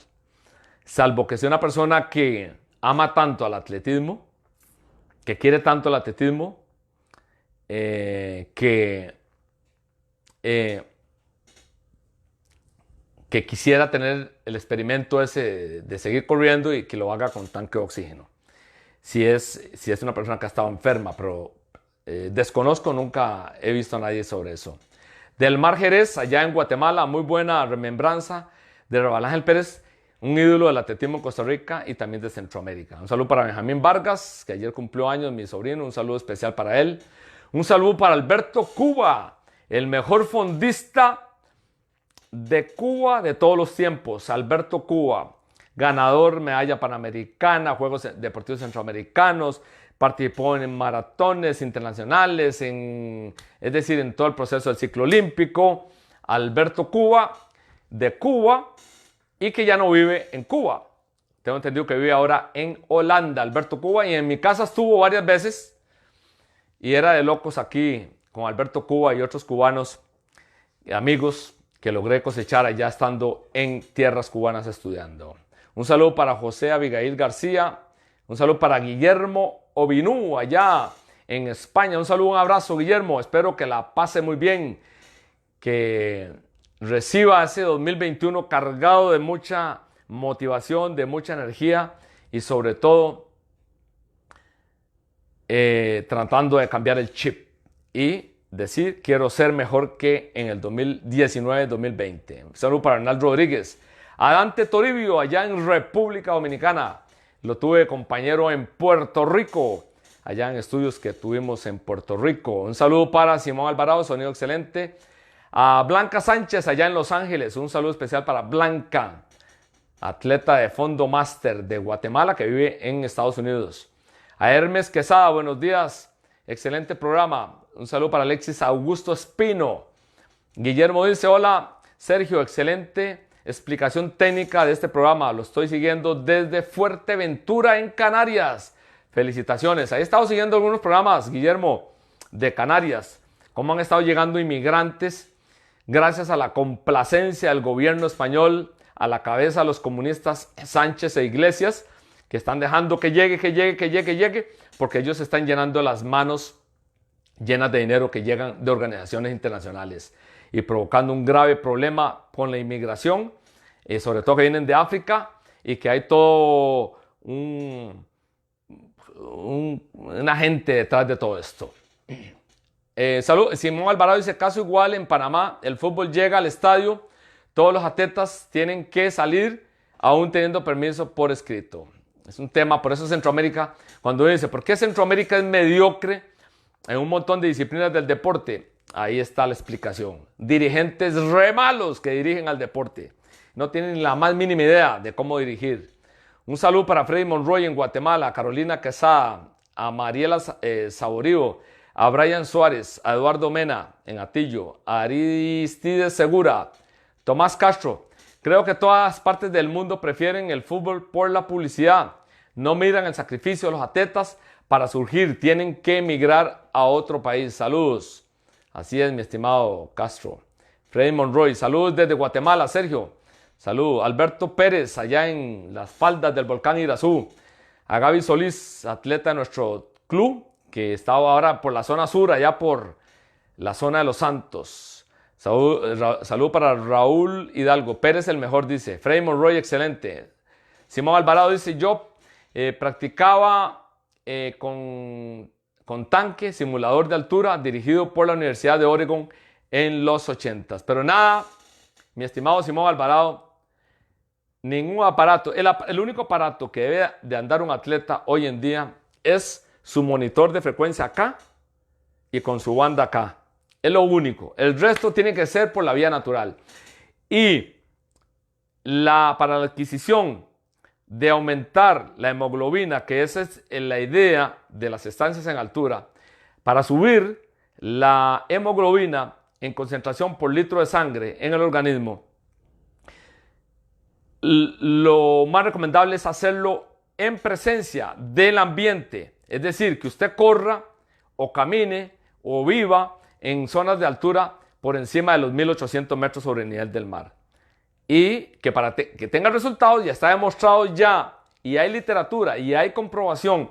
Salvo que sea una persona que ama tanto al atletismo, que quiere tanto el atletismo, que quisiera tener el experimento ese de seguir corriendo y que lo haga con tanque de oxígeno. Si es una persona que ha estado enferma, pero desconozco, nunca he visto a nadie sobre eso. Del Mar Jerez, allá en Guatemala, muy buena remembranza de Rafael Ángel Pérez, un ídolo del atletismo en Costa Rica y también de Centroamérica. Un saludo para Benjamín Vargas, que ayer cumplió años, mi sobrino, un saludo especial para él. Un saludo para Alberto Cuba, el mejor fondista de Cuba de todos los tiempos. Alberto Cuba, ganador medalla panamericana, Juegos Deportivos Centroamericanos, participó en maratones internacionales, es decir, en todo el proceso del ciclo olímpico. Alberto Cuba, de Cuba, y que ya no vive en Cuba. Tengo entendido que vive ahora en Holanda, Alberto Cuba, y en mi casa estuvo varias veces, y era de locos aquí con Alberto Cuba y otros cubanos, amigos, que logré cosechar allá estando en tierras cubanas estudiando. Un saludo para José Abigail García. Un saludo para Guillermo Ovinú, allá en España. Un saludo, un abrazo, Guillermo. Espero que la pase muy bien. Que reciba ese 2021 cargado de mucha motivación, de mucha energía y sobre todo tratando de cambiar el chip y decir, quiero ser mejor que en el 2019-2020. Un saludo para Hernán Rodríguez. A Dante Toribio, allá en República Dominicana. Lo tuve compañero en Puerto Rico, allá en estudios que tuvimos en Puerto Rico. Un saludo para Simón Alvarado, sonido excelente. A Blanca Sánchez, allá en Los Ángeles. Un saludo especial para Blanca, atleta de fondo máster de Guatemala que vive en Estados Unidos. A Hermes Quesada, buenos días. Excelente programa. Un saludo para Alexis Augusto Espino. Guillermo dice, hola Sergio, excelente explicación técnica de este programa. Lo estoy siguiendo desde Fuerteventura en Canarias. Felicitaciones. Ahí he estado siguiendo algunos programas, Guillermo, de Canarias. Cómo han estado llegando inmigrantes gracias a la complacencia del gobierno español, a la cabeza de los comunistas Sánchez e Iglesias, que están dejando que llegue, porque ellos están llenando las manos llenas de dinero que llegan de organizaciones internacionales y provocando un grave problema con la inmigración, sobre todo que vienen de África y que hay todo un una gente detrás de todo esto. Salud. Simón Alvarado dice, caso igual en Panamá, el fútbol llega al estadio, todos los atletas tienen que salir aún teniendo permiso por escrito. Es un tema, por eso Centroamérica, cuando uno dice, ¿por qué Centroamérica es mediocre en un montón de disciplinas del deporte? Ahí está la explicación. Dirigentes re malos que dirigen al deporte. No tienen la más mínima idea de cómo dirigir. Un saludo para Freddy Monroy en Guatemala, a Carolina Quesada, a Mariela Saborío, a Brian Suárez, a Eduardo Mena en Atillo, a Aristides Segura, Tomás Castro. Creo que todas partes del mundo prefieren el fútbol por la publicidad. No miran el sacrificio de los atletas para surgir. Tienen que emigrar a otro país. Saludos. Así es, mi estimado Castro. Freddy Monroy, saludos desde Guatemala, Sergio. Saludos. Alberto Pérez, allá en las faldas del volcán Irazú. A Gaby Solís, atleta de nuestro club, que está ahora por la zona sur, allá por la zona de Los Santos. Salud para Raúl Hidalgo. Pérez el mejor, dice. Freddy Monroy, excelente. Simón Alvarado dice, yo practicaba con tanque, simulador de altura, dirigido por la Universidad de Oregon en los 80s. Pero nada, mi estimado Simón Alvarado, ningún aparato. El único aparato que debe de andar un atleta hoy en día es su monitor de frecuencia acá y con su banda acá. Es lo único. El resto tiene que ser por la vía natural. Y para la adquisición de aumentar la hemoglobina, que esa es la idea de las estancias en altura, para subir la hemoglobina en concentración por litro de sangre en el organismo, lo más recomendable es hacerlo en presencia del ambiente. Es decir, que usted corra o camine o viva en zonas de altura por encima de los 1800 metros sobre el nivel del mar. Y que para que tenga resultados, ya está demostrado ya, y hay literatura y hay comprobación.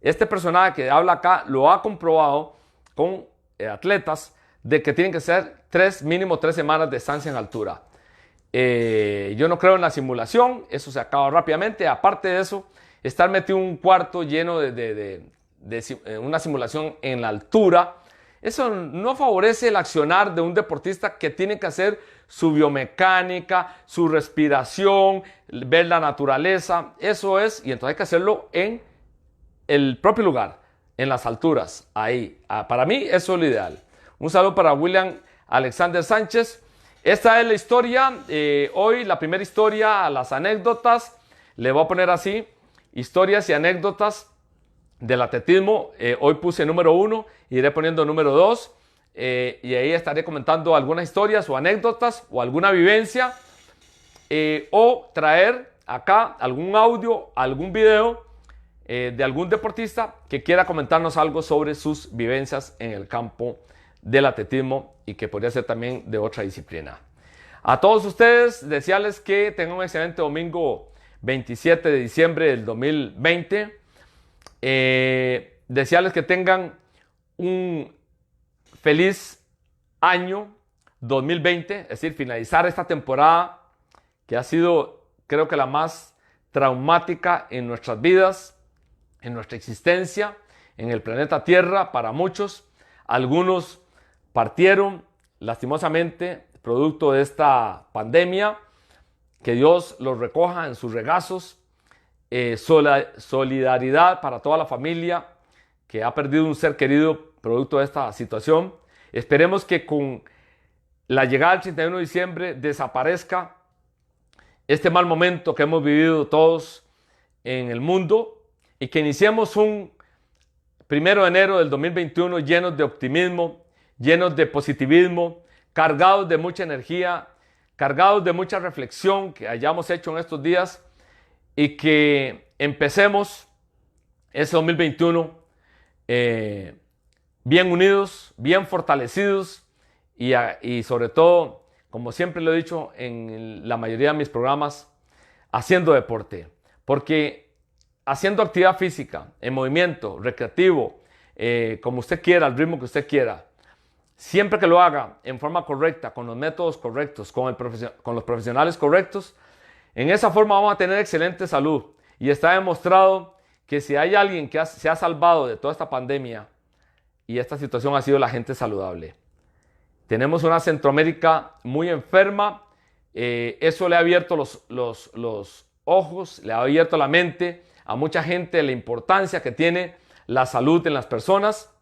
Este personaje que habla acá lo ha comprobado con atletas de que tienen que ser mínimo 3 semanas de estancia en altura. Yo no creo en la simulación, eso se acaba rápidamente. Aparte de eso, estar metido en un cuarto lleno de una simulación en la altura, eso no favorece el accionar de un deportista que tiene que hacer su biomecánica, su respiración, ver la naturaleza. Eso es, y entonces hay que hacerlo en el propio lugar, en las alturas, ahí. Para mí eso es lo ideal. Un saludo para William Alexander Sánchez. Esta es la historia, hoy la primera historia, las anécdotas, le voy a poner así, historias y anécdotas del atletismo. Hoy puse número 1, iré poniendo número 2, y ahí estaré comentando algunas historias o anécdotas o alguna vivencia, o traer acá algún audio, algún video de algún deportista que quiera comentarnos algo sobre sus vivencias en el campo del atletismo y que podría ser también de otra disciplina. A todos ustedes, desearles que tengan un excelente domingo 27 de diciembre del 2020. Desearles que tengan un feliz año 2020, es decir, finalizar esta temporada que ha sido, creo que la más traumática en nuestras vidas, en nuestra existencia, en el planeta Tierra para muchos. Algunos partieron lastimosamente producto de esta pandemia. Que Dios los recoja en sus regazos. Solidaridad para toda la familia que ha perdido un ser querido producto de esta situación. Esperemos que con la llegada del 31 de diciembre desaparezca este mal momento que hemos vivido todos en el mundo y que iniciemos un 1 de enero del 2021 llenos de optimismo, llenos de positivismo, cargados de mucha energía, cargados de mucha reflexión que hayamos hecho en estos días y que empecemos ese 2021 bien unidos, bien fortalecidos y sobre todo, como siempre lo he dicho en la mayoría de mis programas, haciendo deporte. Porque haciendo actividad física, en movimiento, recreativo, como usted quiera, al ritmo que usted quiera, siempre que lo haga en forma correcta, con los métodos correctos, con los profesionales correctos, en esa forma vamos a tener excelente salud. Y está demostrado que si hay alguien que se ha salvado de toda esta pandemia y esta situación, ha sido la gente saludable. Tenemos una Centroamérica muy enferma. Eso le ha abierto los ojos, le ha abierto la mente a mucha gente de la importancia que tiene la salud en las personas.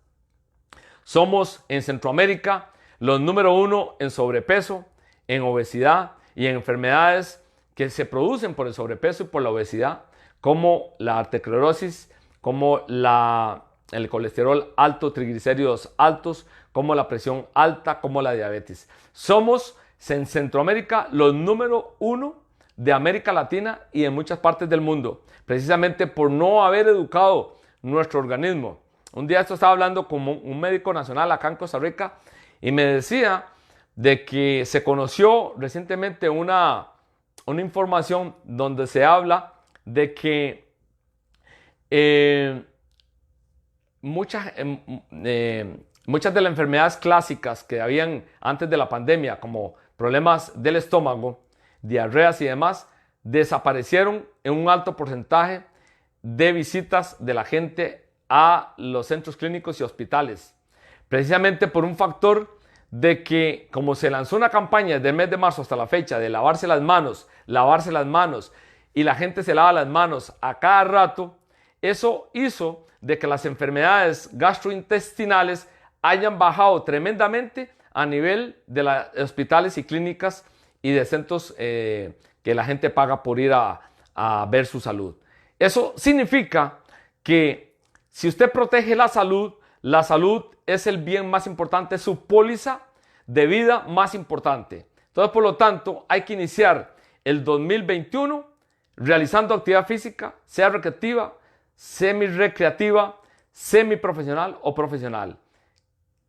Somos en Centroamérica los número 1 en sobrepeso, en obesidad y en enfermedades que se producen por el sobrepeso y por la obesidad, como la arteriosclerosis, como el colesterol alto, triglicéridos altos, como la presión alta, como la diabetes. Somos en Centroamérica los número 1 de América Latina y en muchas partes del mundo, precisamente por no haber educado nuestro organismo. Un día esto estaba hablando con un médico nacional acá en Costa Rica y me decía de que se conoció recientemente una información donde se habla de que muchas de las enfermedades clásicas que habían antes de la pandemia, como problemas del estómago, diarreas y demás, desaparecieron en un alto porcentaje de visitas de la gente a los centros clínicos y hospitales, precisamente por un factor de que, como se lanzó una campaña desde el mes de marzo hasta la fecha de lavarse las manos, y la gente se lava las manos a cada rato, eso hizo de que las enfermedades gastrointestinales hayan bajado tremendamente a nivel de los hospitales y clínicas y de centros que la gente paga por ir a ver su salud. Eso significa que si usted protege la salud es el bien más importante, es su póliza de vida más importante. Entonces, por lo tanto, hay que iniciar el 2021 realizando actividad física, sea recreativa, semi-recreativa, semi-profesional o profesional.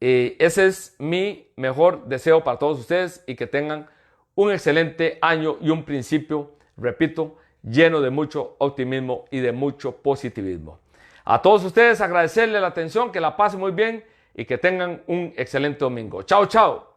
Ese es mi mejor deseo para todos ustedes y que tengan un excelente año y un principio, repito, lleno de mucho optimismo y de mucho positivismo. A todos ustedes agradecerles la atención, que la pasen muy bien y que tengan un excelente domingo. Chao, chao.